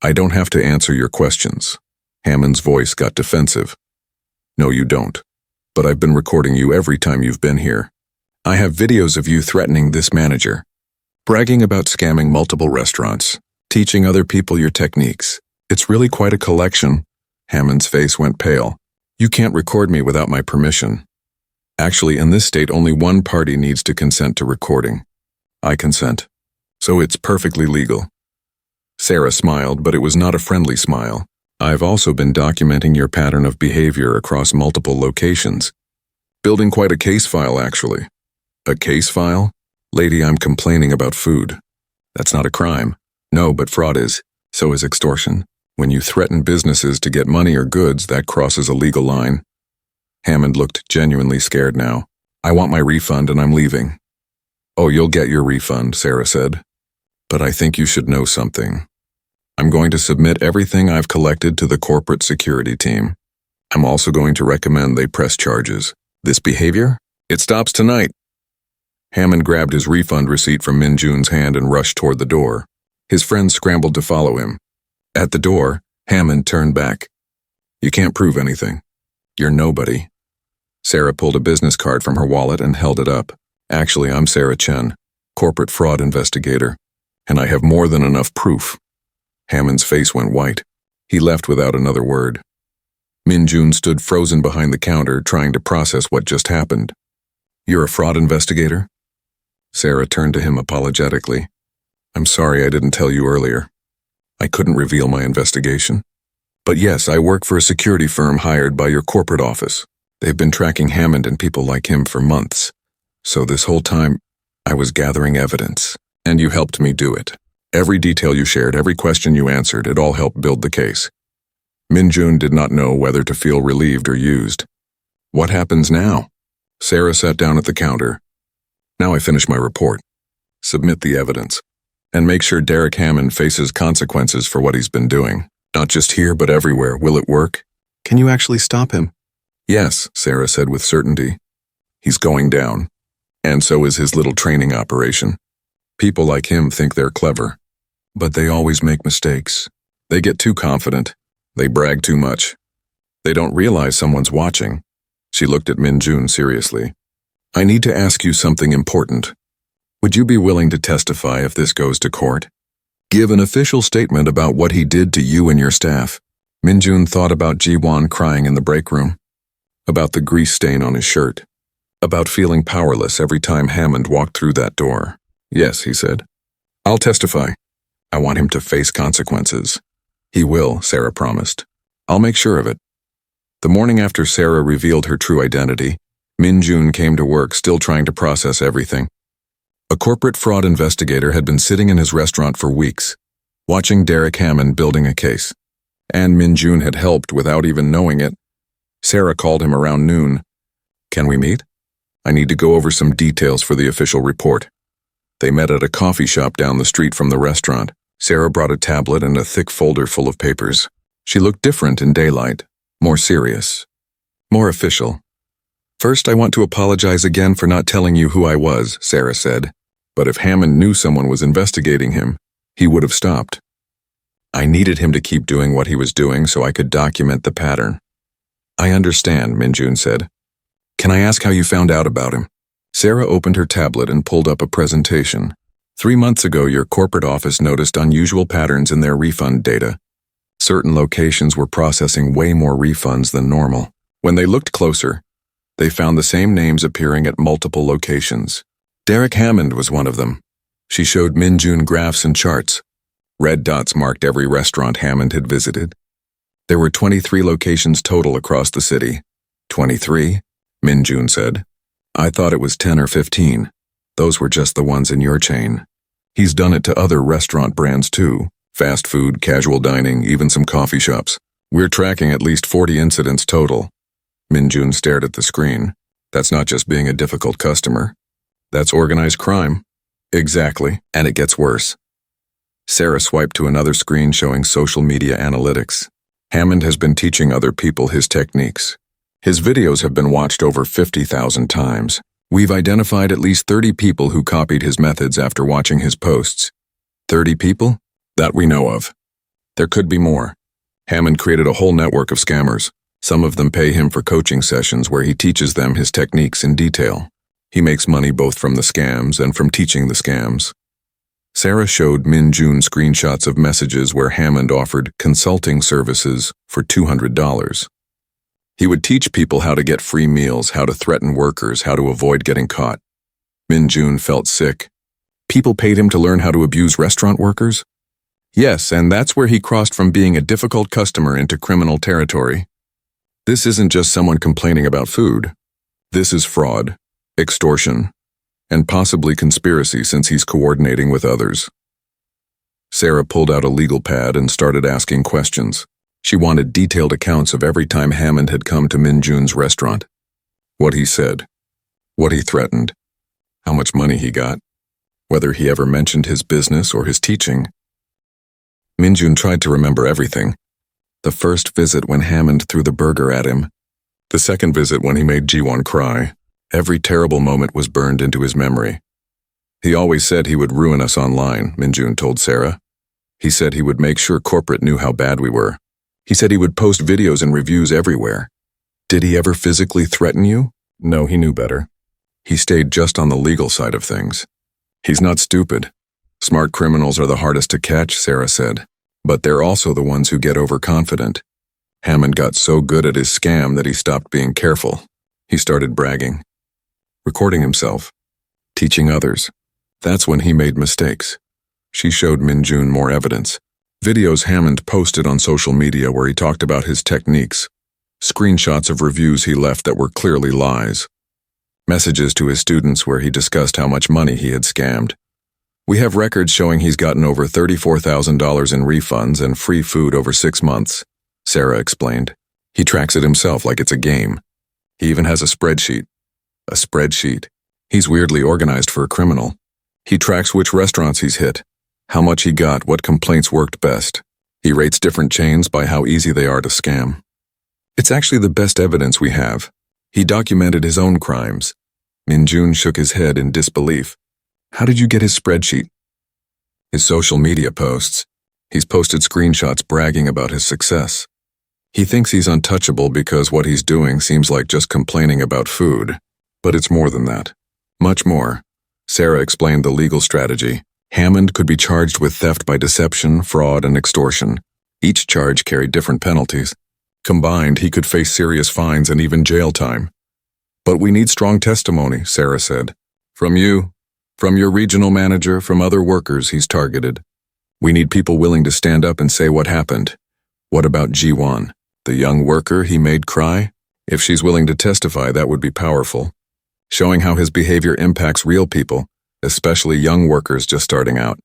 Speaker 1: I don't have to answer your questions. Hammond's voice got defensive. No, you don't. But I've been recording you every time you've been here. I have videos of you threatening this manager, bragging about scamming multiple restaurants, teaching other people your techniques. It's really quite a collection. Hammond's face went pale. You can't record me without my permission. Actually, in this state, only one party needs to consent to recording. I consent. So it's perfectly legal. Sarah smiled, but it was not a friendly smile. I've also been documenting your pattern of behavior across multiple locations. Building quite a case file, actually. A case file? Lady, I'm complaining about food. That's not a crime. No, but fraud is. So is extortion. When you threaten businesses to get money or goods, that crosses a legal line. Hammond looked genuinely scared now. I want my refund and I'm leaving. Oh, you'll get your refund, Sarah said. But I think you should know something. I'm going to submit everything I've collected to the corporate security team. I'm also going to recommend they press charges. This behavior? It stops tonight. Hammond grabbed his refund receipt from Min Jun's hand and rushed toward the door. His friends scrambled to follow him. At the door, Hammond turned back. You can't prove anything. You're nobody. Sarah pulled a business card from her wallet and held it up. Actually, I'm Sarah Chen, corporate fraud investigator, and I have more than enough proof. Hammond's face went white. He left without another word. Min Jun stood frozen behind the counter, trying to process what just happened. You're a fraud investigator? Sarah turned to him apologetically. I'm sorry I didn't tell you earlier. I couldn't reveal my investigation. But yes, I work for a security firm hired by your corporate office. They've been tracking Hammond and people like him for months. So this whole time, I was gathering evidence, and you helped me do it. Every detail you shared, every question you answered, it all helped build the case. Min Jun did not know whether to feel relieved or used. What happens now? Sarah sat down at the counter. Now I finish my report. Submit the evidence. And make sure Derek Hammond faces consequences for what he's been doing. Not just here, but everywhere. Will it work? Can you actually stop him? Yes, Sarah said with certainty. He's going down. And so is his little training operation. People like him think they're clever. But they always make mistakes. They get too confident. They brag too much. They don't realize someone's watching. She looked at Min Jun seriously. I need to ask you something important. Would you be willing to testify if this goes to court? Give an official statement about what he did to you and your staff. Min Jun thought about Ji-won crying in the break room, about the grease stain on his shirt, about feeling powerless every time Hammond walked through that door. Yes, he said. I'll testify. I want him to face consequences. He will, Sarah promised. I'll make sure of it. The morning after Sarah revealed her true identity, Min Jun came to work still trying to process everything. A corporate fraud investigator had been sitting in his restaurant for weeks, watching Derek Hammond building a case. And Min Jun had helped without even knowing it. Sarah called him around noon. Can we meet? I need to go over some details for the official report. They met at a coffee shop down the street from the restaurant. Sarah brought a tablet and a thick folder full of papers. She looked different in daylight, more serious, more official. "First, I want to apologize again for not telling you who I was," Sarah said. But if Hammond knew someone was investigating him, he would have stopped. "I needed him to keep doing what he was doing so I could document the pattern." "I understand," Minjun said. "Can I ask how you found out about him?" Sarah opened her tablet and pulled up a presentation. 3 months ago, your corporate office noticed unusual patterns in their refund data. Certain locations were processing way more refunds than normal. When they looked closer, they found the same names appearing at multiple locations. Derek Hammond was one of them. She showed Minjun graphs and charts. Red dots marked every restaurant Hammond had visited. There were 23 locations total across the city. 23? Minjun said. "I thought it was 10 or 15. Those were just the ones in your chain. He's done it to other restaurant brands too. Fast food, casual dining, even some coffee shops. We're tracking at least 40 incidents total." Minjun stared at the screen. "That's not just being a difficult customer. That's organized crime." "Exactly, and it gets worse." Sarah swiped to another screen showing social media analytics. Hammond has been teaching other people his techniques. His videos have been watched over 50,000 times. We've identified at least 30 people who copied his methods after watching his posts. 30 people? That we know of. There could be more. Hammond created a whole network of scammers. Some of them pay him for coaching sessions where he teaches them his techniques in detail. He makes money both from the scams and from teaching the scams. Sarah showed Minjun screenshots of messages where Hammond offered consulting services for $200. He would teach people how to get free meals, how to threaten workers, how to avoid getting caught. Minjun felt sick. People paid him to learn how to abuse restaurant workers? Yes, and that's where he crossed from being a difficult customer into criminal territory. This isn't just someone complaining about food. This is fraud, extortion, and possibly conspiracy since he's coordinating with others. Sarah pulled out a legal pad and started asking questions. She wanted detailed accounts of every time Hammond had come to Minjun's restaurant. What he said, what he threatened, how much money he got, whether he ever mentioned his business or his teaching. Minjun tried to remember everything. The first visit when Hammond threw the burger at him. The second visit when he made Jiwon cry. Every terrible moment was burned into his memory. "He always said he would ruin us online," Minjun told Sarah. "He said he would make sure corporate knew how bad we were. He said he would post videos and reviews everywhere." "Did he ever physically threaten you?" "No, he knew better. He stayed just on the legal side of things. He's not stupid. Smart criminals are the hardest to catch," Sarah said. "But they're also the ones who get overconfident. Hammond got so good at his scam that he stopped being careful. He started bragging, recording himself, teaching others. That's when he made mistakes." She showed Minjun more evidence. Videos Hammond posted on social media where he talked about his techniques. Screenshots of reviews he left that were clearly lies. Messages to his students where he discussed how much money he had scammed. "We have records showing he's gotten over $34,000 in refunds and free food over 6 months, Sarah explained. "He tracks it himself like it's a game. He even has a spreadsheet. A spreadsheet. He's weirdly organized for a criminal. He tracks which restaurants he's hit, how much he got, what complaints worked best. He rates different chains by how easy they are to scam. It's actually the best evidence we have. He documented his own crimes." Minjun shook his head in disbelief. "How did you get his spreadsheet?" "His social media posts. He's posted screenshots bragging about his success. He thinks he's untouchable because what he's doing seems like just complaining about food. But it's more than that. Much more." Sarah explained the legal strategy. Hammond could be charged with theft by deception, fraud, and extortion. Each charge carried different penalties. Combined, he could face serious fines and even jail time. "But we need strong testimony," Sarah said. "From you, from your regional manager, from other workers he's targeted. We need people willing to stand up and say what happened. What about Jiwon, the young worker he made cry? If she's willing to testify, that would be powerful. Showing how his behavior impacts real people, especially young workers just starting out."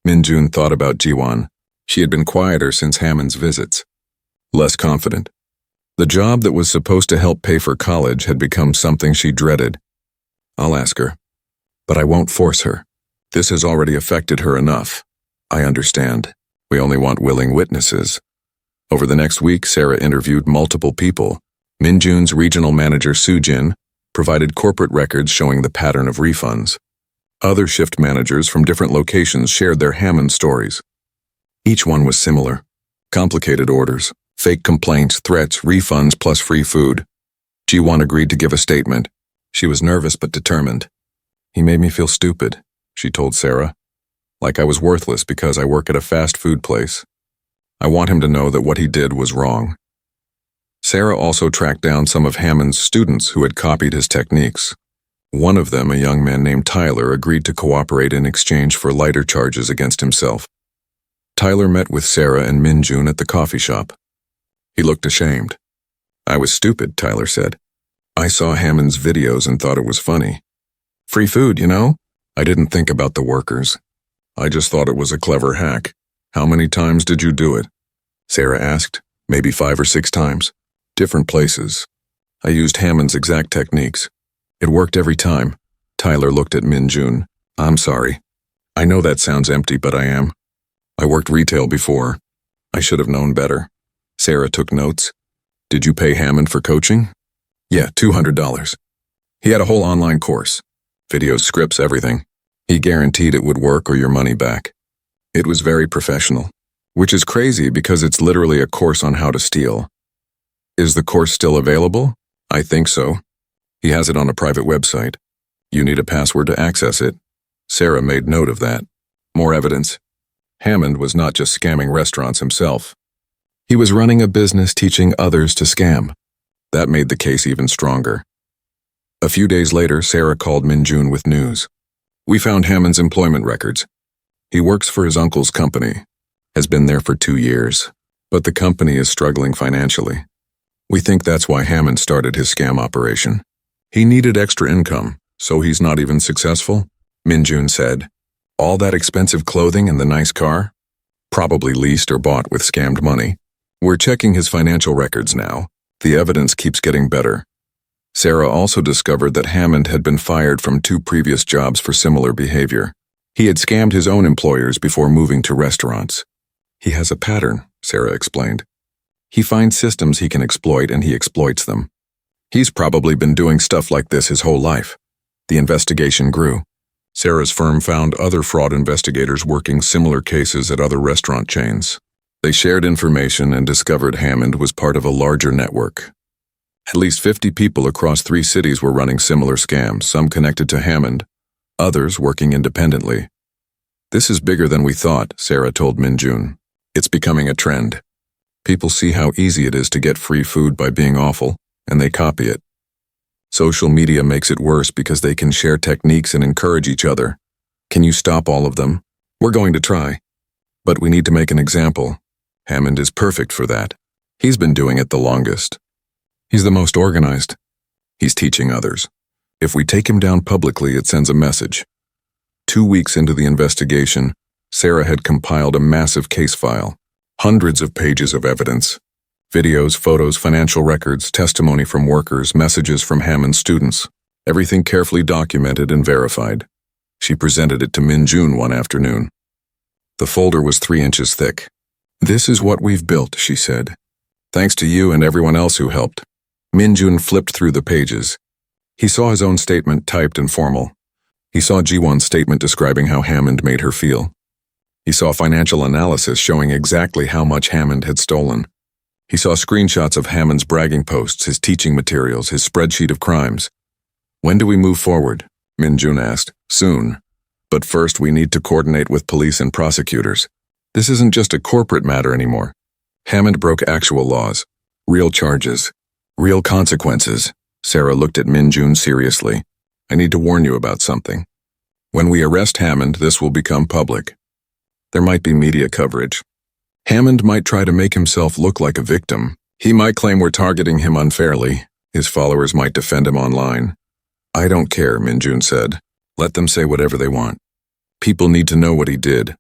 Speaker 1: Minjun thought about Jiwon. She had been quieter since Hammond's visits. Less confident. The job that was supposed to help pay for college had become something she dreaded. "I'll ask her. But I won't force her. This has already affected her enough. I understand. We only want willing witnesses. Over the next week, Sarah interviewed multiple people. Minjun's regional manager, Sujin, provided corporate records showing the pattern of refunds. Other shift managers from different locations shared their Hammond stories. Each one was similar. Complicated orders, fake complaints, threats, refunds plus free food. Ji-won agreed to give a statement. She was nervous but determined. He made me feel stupid, she told Sarah. Like I was worthless because I work at a fast food place. I want him to know that what he did was wrong. Sarah also tracked down some of Hammond's students who had copied his techniques. One of them, a young man named Tyler, agreed to cooperate in exchange for lighter charges against himself. Tyler met with Sarah and Minjun at the coffee shop. He looked ashamed. I was stupid, Tyler said. I saw Hammond's videos and thought it was funny. Free food, you know? I didn't think about the workers. I just thought it was a clever hack. How many times did you do it? Sarah asked. Maybe 5 or 6 times. Different places. I used Hammond's exact techniques. It worked every time. Tyler looked at Minjun. I'm sorry. I know that sounds empty, but I am. I worked retail before. I should have known better. Sarah took notes. Did you pay Hammond for coaching? Yeah, $200. He had a whole online course. Videos, scripts, everything. He guaranteed it would work or your money back. It was very professional, which is crazy because it's literally a course on how to steal. Is the course still available? I think so. He has it on a private website. You need a password to access it. Sarah made note of that. More evidence. Hammond was not just scamming restaurants himself. He was running a business teaching others to scam. That made the case even stronger. A few days later, Sarah called Minjun with news. We found Hammond's employment records. He works for his uncle's company, has been there for 2 years, but the company is struggling financially. We think that's why Hammond started his scam operation. He needed extra income, so he's not even successful, Minjun said. All that expensive clothing and the nice car? Probably leased or bought with scammed money. We're checking his financial records now. The evidence keeps getting better. Sarah also discovered that Hammond had been fired from 2 previous jobs for similar behavior. He had scammed his own employers before moving to restaurants. He has a pattern, Sarah explained. He finds systems he can exploit and he exploits them. He's probably been doing stuff like this his whole life. The investigation grew. Sarah's firm found other fraud investigators working similar cases at other restaurant chains. They shared information and discovered Hammond was part of a larger network. At least 50 people across 3 cities were running similar scams, some connected to Hammond, others working independently. This is bigger than we thought, Sarah told Minjun. It's becoming a trend. People see how easy it is to get free food by being awful, and they copy it. Social media makes it worse because they can share techniques and encourage each other. Can you stop all of them? We're going to try. But we need to make an example. Hammond is perfect for that. He's been doing it the longest. He's the most organized. He's teaching others. If we take him down publicly, it sends a message. 2 weeks into the investigation, Sarah had compiled a massive case file. Hundreds of pages of evidence. Videos, photos, financial records, testimony from workers, messages from Hammond's students. Everything carefully documented and verified. She presented it to Minjun one afternoon. The folder was 3 inches thick. This is what we've built, she said. Thanks to you and everyone else who helped. Minjun flipped through the pages. He saw his own statement typed and formal. He saw Ji-won's statement describing how Hammond made her feel. He saw financial analysis showing exactly how much Hammond had stolen. He saw screenshots of Hammond's bragging posts, his teaching materials, his spreadsheet of crimes. When do we move forward? Minjun asked. Soon. But first we need to coordinate with police and prosecutors. This isn't just a corporate matter anymore. Hammond broke actual laws. Real charges. Real consequences. Sarah looked at Minjun seriously. I need to warn you about something. When we arrest Hammond, this will become public. There might be media coverage. Hammond might try to make himself look like a victim. He might claim we're targeting him unfairly. His followers might defend him online. I don't care, Minjun said. Let them say whatever they want. People need to know what he did.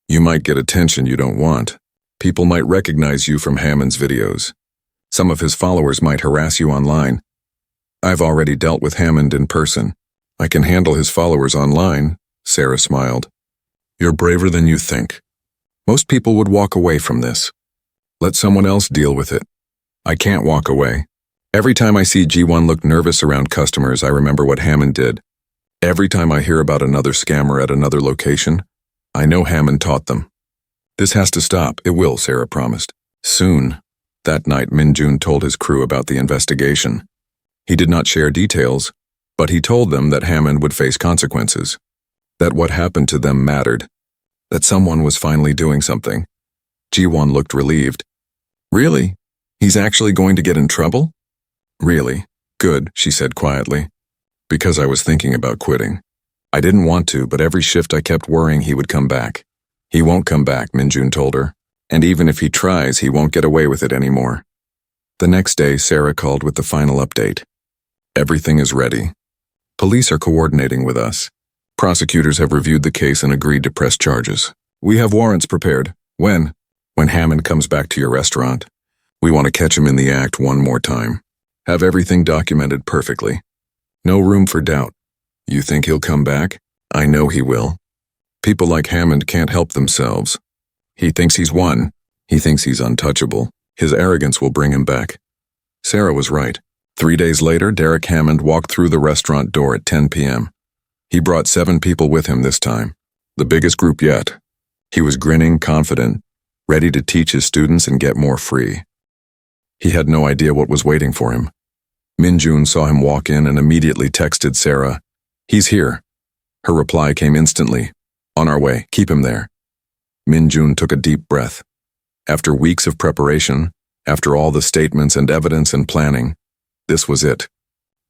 Speaker 1: You might get attention you don't want. People might recognize you from Hammond's videos. Some of his followers might harass you online. I've already dealt with Hammond in person. I can handle his followers online, Sarah smiled. You're braver than you think. Most people would walk away from this. Let someone else deal with it. I can't walk away. Every time I see G1 look nervous around customers, I remember what Hammond did. Every time I hear about another scammer at another location, I know Hammond taught them. This has to stop. It will, Sarah promised. Soon. That night, Min-jun told his crew about the investigation. He did not share details, but he told them that Hammond would face consequences. That what happened to them mattered. That someone was finally doing something. Ji-won looked relieved. Really? He's actually going to get in trouble? Really? Good, she said quietly. Because I was thinking about quitting. I didn't want to, but every shift I kept worrying he would come back. He won't come back, Min-jun told her. And even if he tries, he won't get away with it anymore. The next day, Sarah called with the final update. Everything is ready. Police are coordinating with us. Prosecutors have reviewed the case and agreed to press charges. We have warrants prepared. When? When Hammond comes back to your restaurant. We want to catch him in the act one more time. Have everything documented perfectly. No room for doubt. You think he'll come back? I know he will. People like Hammond can't help themselves. He thinks he's won. He thinks he's untouchable. His arrogance will bring him back. Sarah was right. 3 days later, Derek Hammond walked through the restaurant door at 10 p.m. He brought 7 people with him this time, the biggest group yet. He was grinning, confident, ready to teach his students and get more free. He had no idea what was waiting for him. Min-jun saw him walk in and immediately texted Sarah, "He's here." Her reply came instantly, "On our way, keep him there." Min-jun took a deep breath. After weeks of preparation, after all the statements and evidence and planning, this was it.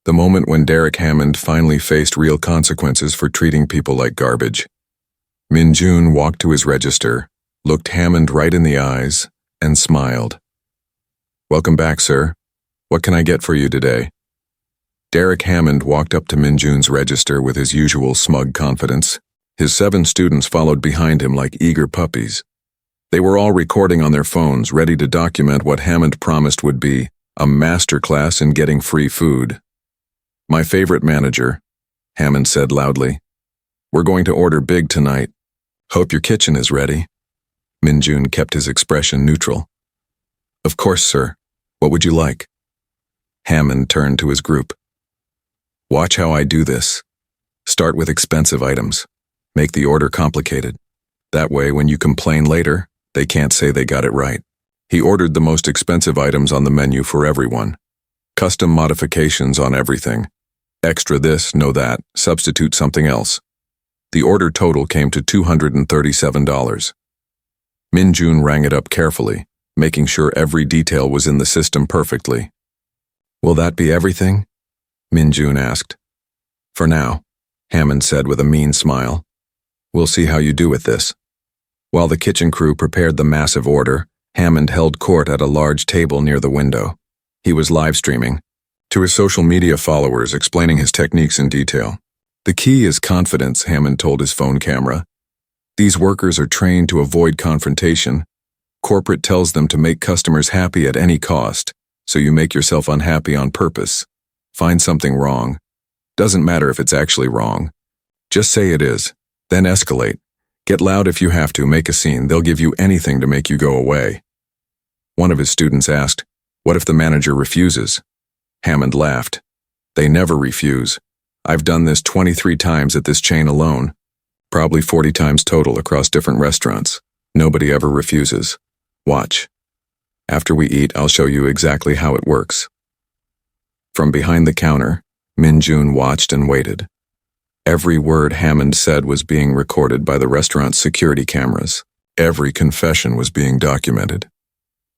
Speaker 1: The moment when Derek Hammond finally faced real consequences for treating people like garbage. Min-jun walked to his register, looked Hammond right in the eyes, and smiled. "Welcome back, sir. What can I get for you today?" Derek Hammond walked up to Min-jun's register with his usual smug confidence. His 7 students followed behind him like eager puppies. They were all recording on their phones, ready to document what Hammond promised would be a masterclass in getting free food. "My favorite manager," Hammond said loudly. "We're going to order big tonight. Hope your kitchen is ready." Min-jun kept his expression neutral. "Of course, sir. What would you like?" Hammond turned to his group. "Watch how I do this. Start with expensive items. Make the order complicated. That way, when you complain later, they can't say they got it right." He ordered the most expensive items on the menu for everyone. Custom modifications on everything. Extra this, no that, substitute something else. The order total came to $237. Min-jun rang it up carefully, making sure every detail was in the system perfectly. "Will that be everything?" Min-jun asked. "For now," Hammond said with a mean smile. "We'll see how you do with this." While the kitchen crew prepared the massive order, Hammond held court at a large table near the window. He was live streaming to his social media followers, explaining his techniques in detail. "The key is confidence," Hammond told his phone camera. "These workers are trained to avoid confrontation. Corporate tells them to make customers happy at any cost, so you make yourself unhappy on purpose. Find something wrong. Doesn't matter if it's actually wrong. Just say it is, then escalate. Get loud if you have to, make a scene. They'll give you anything to make you go away." One of his students asked, "What if the manager refuses?" Hammond laughed. "They never refuse. I've done this 23 times at this chain alone. Probably 40 times total across different restaurants. Nobody ever refuses. Watch. After we eat, I'll show you exactly how it works." From behind the counter, Min-jun watched and waited. Every word Hammond said was being recorded by the restaurant's security cameras. Every confession was being documented.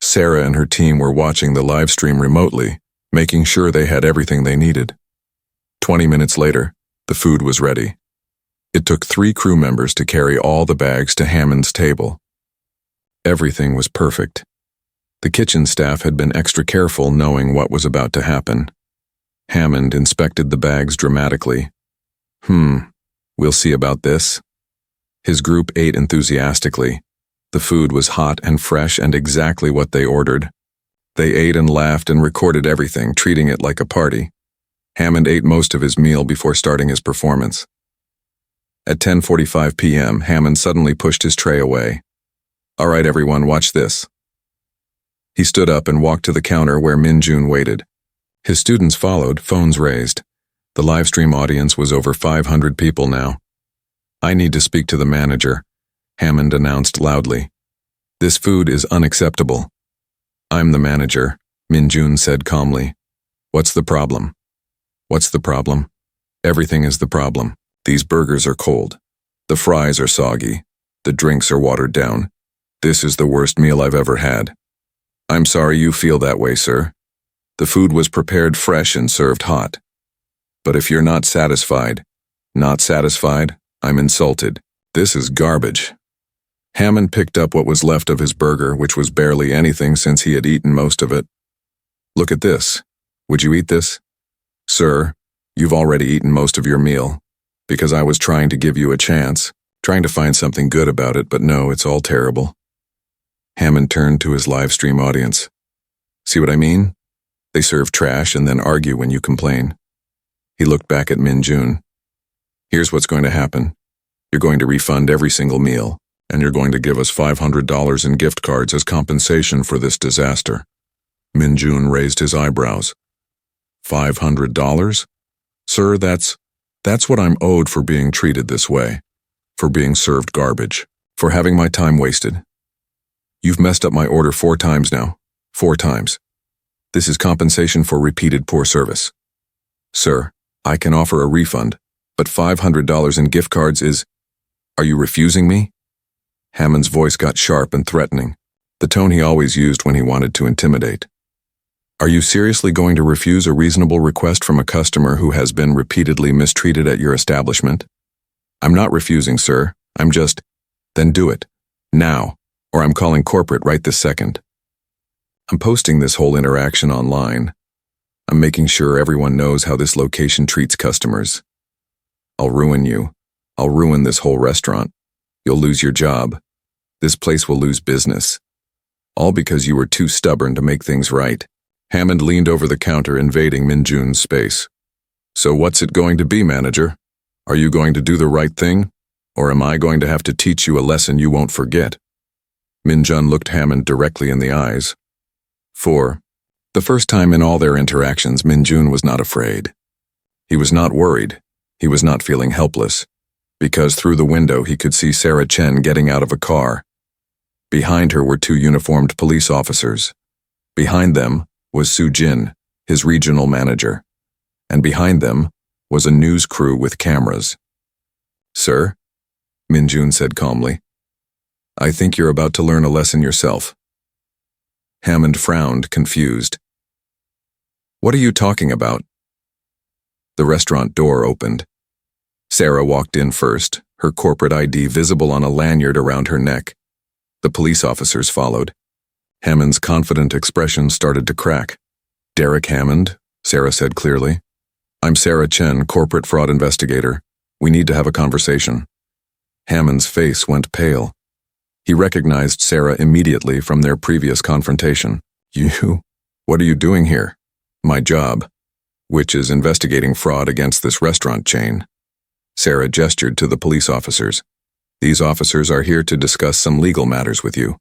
Speaker 1: Sarah and her team were watching the live stream remotely, making sure they had everything they needed. 20 minutes later, the food was ready. It took 3 crew members to carry all the bags to Hammond's table. Everything was perfect. The kitchen staff had been extra careful, knowing what was about to happen. Hammond inspected the bags dramatically. We'll see about this." His group ate enthusiastically. The food was hot and fresh and exactly what they ordered. They ate and laughed and recorded everything, treating it like a party. Hammond ate most of his meal before starting his performance. At 10:45 p.m., Hammond suddenly pushed his tray away. "All right, everyone, watch this." He stood up and walked to the counter where Min-jun waited. His students followed, phones raised. The live stream audience was over 500 people now. "I need to speak to the manager," Hammond announced loudly. "This food is unacceptable." "I'm the manager," Min-jun said calmly. "What's the problem?" "What's the problem? Everything is the problem. These burgers are cold. The fries are soggy. The drinks are watered down. This is the worst meal I've ever had." "I'm sorry you feel that way, sir. The food was prepared fresh and served hot. But if you're not satisfied, I'm insulted. This is garbage." Hammond picked up what was left of his burger, which was barely anything since he had eaten most of it. "Look at this. Would you eat this?" "Sir, you've already eaten most of your meal. Because I was trying to give you a chance, trying to find something good about it, but no, it's all terrible." Hammond turned to his live stream audience. "See what I mean? They serve trash and then argue when you complain." He looked back at Min-jun. "Here's what's going to happen. You're going to refund every single meal, and you're going to give us $500 in gift cards as compensation for this disaster." Min-jun raised his eyebrows. $500? "Sir, that's what I'm owed for being treated this way, for being served garbage, for having my time wasted. You've messed up my order 4 times now. 4 times. This is compensation for repeated poor service. Sir, I can offer a refund, but $500 in gift cards is... Are you refusing me?" Hammond's voice got sharp and threatening, the tone he always used when he wanted to intimidate. "Are you seriously going to refuse a reasonable request from a customer who has been repeatedly mistreated at your establishment?" "I'm not refusing, sir. I'm just..." "Then do it. Now. Or I'm calling corporate right this second. I'm posting this whole interaction online. I'm making sure everyone knows how this location treats customers. I'll ruin you. I'll ruin this whole restaurant. You'll lose your job. This place will lose business. All because you were too stubborn to make things right." Hammond leaned over the counter, invading Min-jun's space. "So what's it going to be, manager? Are you going to do the right thing? Or am I going to have to teach you a lesson you won't forget?" Min-jun looked Hammond directly in the eyes. For the first time in all their interactions, Min-jun was not afraid. He was not worried. He was not feeling helpless, because through the window he could see Sarah Chen getting out of a car. Behind her were 2 uniformed police officers. Behind them was Soo-jin, his regional manager, and behind them was a news crew with cameras. "Sir," Min-jun said calmly, "I think you're about to learn a lesson yourself." Hammond frowned, confused. "What are you talking about?" The restaurant door opened. Sarah walked in first, her corporate ID visible on a lanyard around her neck. The police officers followed. Hammond's confident expression started to crack. "Derek Hammond," Sarah said clearly. "I'm Sarah Chen, corporate fraud investigator. We need to have a conversation." Hammond's face went pale. He recognized Sarah immediately from their previous confrontation. "You? What are you doing here?" "My job, which is investigating fraud against this restaurant chain." Sarah gestured to the police officers. "These officers are here to discuss some legal matters with you."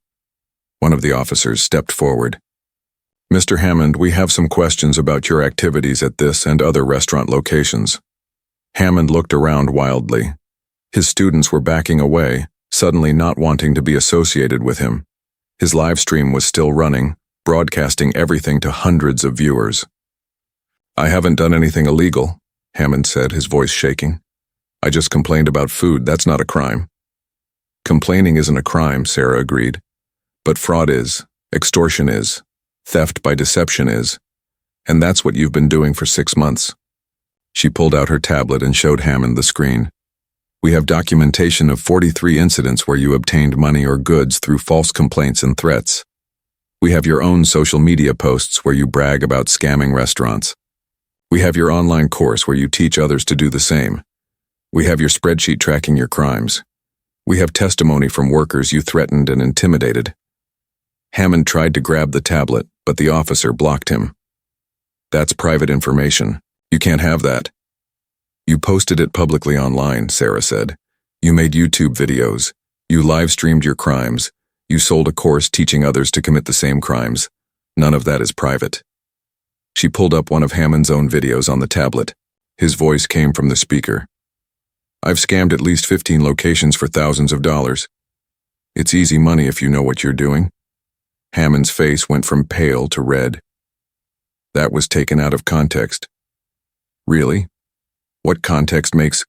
Speaker 1: One of the officers stepped forward. "Mr. Hammond, we have some questions about your activities at this and other restaurant locations." Hammond looked around wildly. His students were backing away, suddenly not wanting to be associated with him. His live stream was still running, broadcasting everything to hundreds of viewers. "I haven't done anything illegal," Hammond said, his voice shaking. "I just complained about food. That's not a crime." "Complaining isn't a crime," Sarah agreed. "But fraud is, extortion is, theft by deception is, and that's what you've been doing for 6 months." She pulled out her tablet and showed Hammond the screen. "We have documentation of 43 incidents where you obtained money or goods through false complaints and threats. We have your own social media posts where you brag about scamming restaurants. We have your online course where you teach others to do the same. We have your spreadsheet tracking your crimes. We have testimony from workers you threatened and intimidated." Hammond tried to grab the tablet, but the officer blocked him. "That's private information. You can't have that." "You posted it publicly online," Sarah said. You made YouTube videos. You live-streamed your crimes. You sold a course teaching others to commit the same crimes. None of that is private. She pulled up one of Hammond's own videos on the tablet. His voice came from the speaker. I've scammed at least 15 locations for thousands of dollars. It's easy money if you know what you're doing. Hammond's face went from pale to red. That was taken out of context. Really? What context makes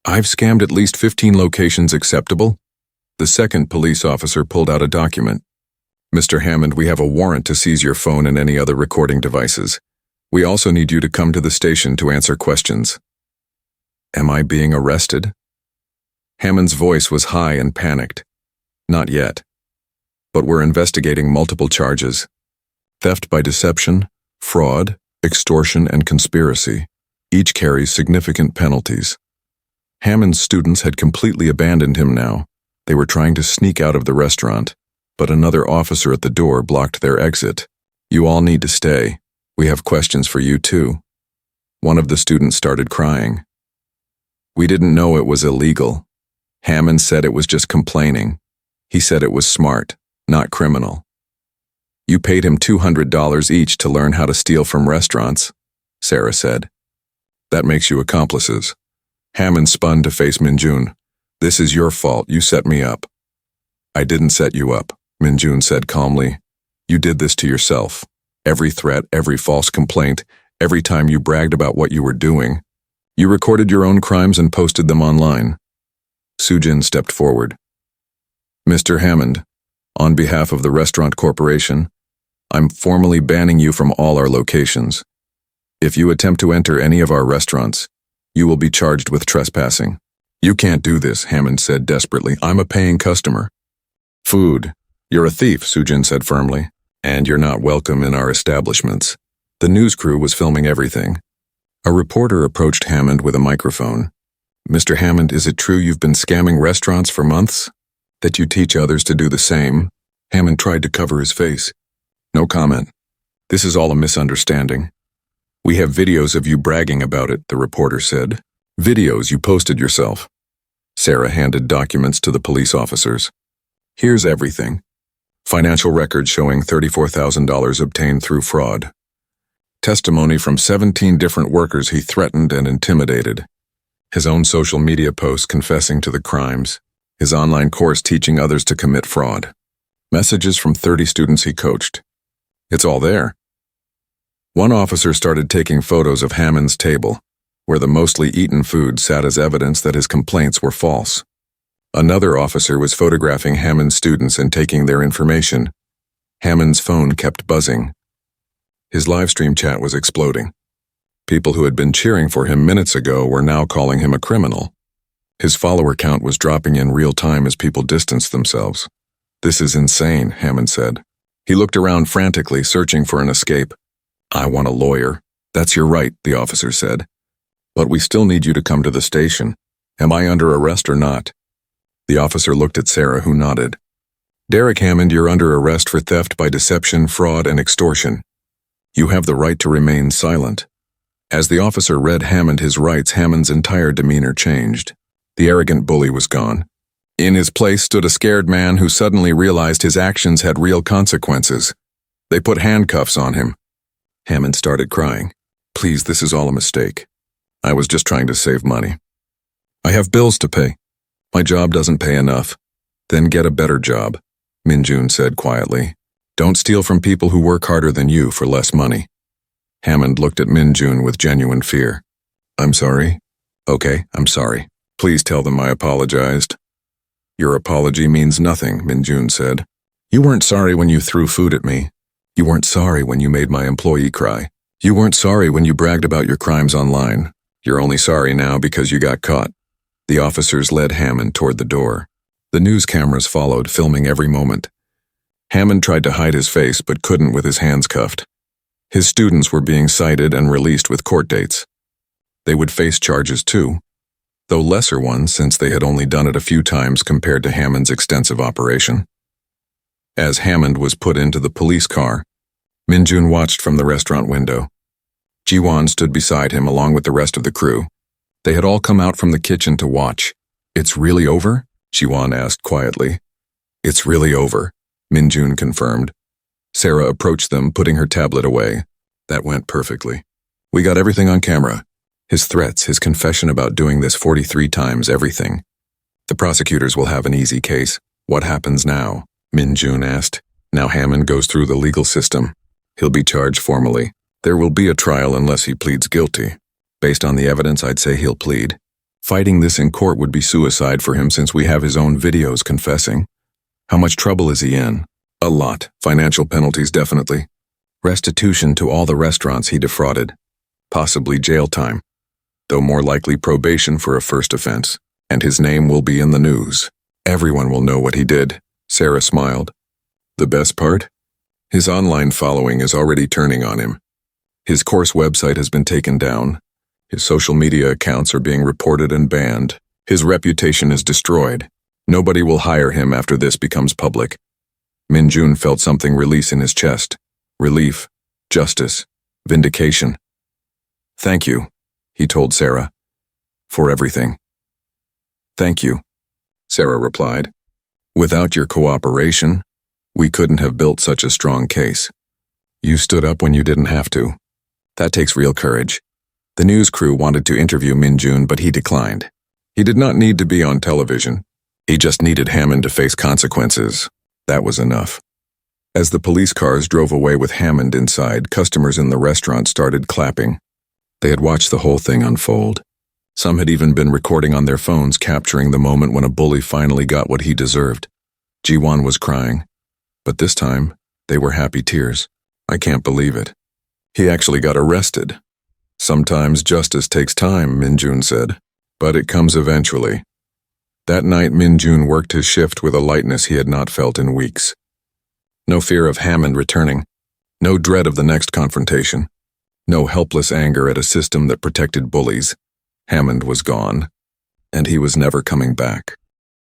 Speaker 1: I've scammed at least 15 locations acceptable? The second police officer pulled out a document. Mr. Hammond, we have a warrant to seize your phone and any other recording devices. We also need you to come to the station to answer questions. Am I being arrested? Hammond's voice was high and panicked. Not yet. But we're investigating multiple charges. Theft by deception, fraud, extortion, and conspiracy. Each carries significant penalties. Hammond's students had completely abandoned him now. They were trying to sneak out of the restaurant, but another officer at the door blocked their exit. You all need to stay. We have questions for you too. One of the students started crying. We didn't know it was illegal. Hammond said it was just complaining. He said it was smart, not criminal. You paid him $200 each to learn how to steal from restaurants, Sarah said. That makes you accomplices. Hammond spun to face Minjun. This is your fault. You set me up. I didn't set you up, Minjun said calmly. You did this to yourself. Every threat, every false complaint, every time you bragged about what you were doing. You recorded your own crimes and posted them online. Sujin stepped forward. Mr. Hammond, on behalf of the Restaurant Corporation, I'm formally banning you from all our locations. If you attempt to enter any of our restaurants, you will be charged with trespassing. You can't do this, Hammond said desperately. I'm a paying customer. Food. You're a thief, Sujin said firmly, and you're not welcome in our establishments. The news crew was filming everything. A reporter approached Hammond with a microphone. Mr. Hammond, is it true you've been scamming restaurants for months? That you teach others to do the same? Hammond tried to cover his face. No comment. This is all a misunderstanding. We have videos of you bragging about it, the reporter said. Videos you posted yourself. Sarah handed documents to the police officers. Here's everything. Financial records showing $34,000 obtained through fraud. Testimony from 17 different workers he threatened and intimidated. His own social media posts confessing to the crimes. His online course teaching others to commit fraud. Messages from 30 students he coached. It's all there. One officer started taking photos of Hammond's table, where the mostly eaten food sat as evidence that his complaints were false. Another officer was photographing Hammond's students and taking their information. Hammond's phone kept buzzing. His livestream chat was exploding. People who had been cheering for him minutes ago were now calling him a criminal. His follower count was dropping in real time as people distanced themselves. This is insane, Hammond said. He looked around frantically, searching for an escape. I want a lawyer. That's your right, the officer said. But we still need you to come to the station. Am I under arrest or not? The officer looked at Sarah, who nodded. Derek Hammond, you're under arrest for theft by deception, fraud, and extortion. You have the right to remain silent. As the officer read Hammond his rights, Hammond's entire demeanor changed. The arrogant bully was gone. In his place stood a scared man who suddenly realized his actions had real consequences. They put handcuffs on him. Hammond started crying. Please, this is all a mistake. I was just trying to save money. I have bills to pay. My job doesn't pay enough. Then get a better job, Minjun said quietly. Don't steal from people who work harder than you for less money. Hammond looked at Minjun with genuine fear. I'm sorry. Okay, I'm sorry. Please tell them I apologized. Your apology means nothing, Minjun said. You weren't sorry when you threw food at me. You weren't sorry when you made my employee cry. You weren't sorry when you bragged about your crimes online. You're only sorry now because you got caught. The officers led Hammond toward the door. The news cameras followed, filming every moment. Hammond tried to hide his face but couldn't with his hands cuffed. His students were being cited and released with court dates. They would face charges too, though lesser ones since they had only done it a few times compared to Hammond's extensive operation. As Hammond was put into the police car, Minjun watched from the restaurant window. Jiwon stood beside him along with the rest of the crew. They had all come out from the kitchen to watch. It's really over? Jiwon asked quietly. It's really over, Minjun confirmed. Sarah approached them, putting her tablet away. That went perfectly. We got everything on camera. His threats, his confession about doing this 43 times, everything. The prosecutors will have an easy case. What happens now? Minjun asked. Now Hammond goes through the legal system. He'll be charged formally. There will be a trial unless he pleads guilty. Based on the evidence, I'd say he'll plead. Fighting this in court would be suicide for him since we have his own videos confessing. How much trouble is he in? A lot. Financial penalties, definitely. Restitution to all the restaurants he defrauded. Possibly jail time. Though more likely probation for a first offense. And his name will be in the news. Everyone will know what he did. Sarah smiled. The best part? His online following is already turning on him. His course website has been taken down. His social media accounts are being reported and banned. His reputation is destroyed. Nobody will hire him after this becomes public. Minjun felt something release in his chest. Relief, justice, vindication. Thank you, he told Sarah. For everything. Thank you, Sarah replied. Without your cooperation, we couldn't have built such a strong case. You stood up when you didn't have to. That takes real courage. The news crew wanted to interview Minjun, but he declined. He did not need to be on television. He just needed Hammond to face consequences. That was enough. As the police cars drove away with Hammond inside, customers in the restaurant started clapping. They had watched the whole thing unfold. Some had even been recording on their phones, capturing the moment when a bully finally got what he deserved. Jiwon was crying. But this time, they were happy tears. I can't believe it. He actually got arrested. Sometimes justice takes time, Minjun said. But it comes eventually. That night, Minjun worked his shift with a lightness he had not felt in weeks. No fear of Hammond returning. No dread of the next confrontation. No helpless anger at a system that protected bullies. Hammond was gone. And he was never coming back.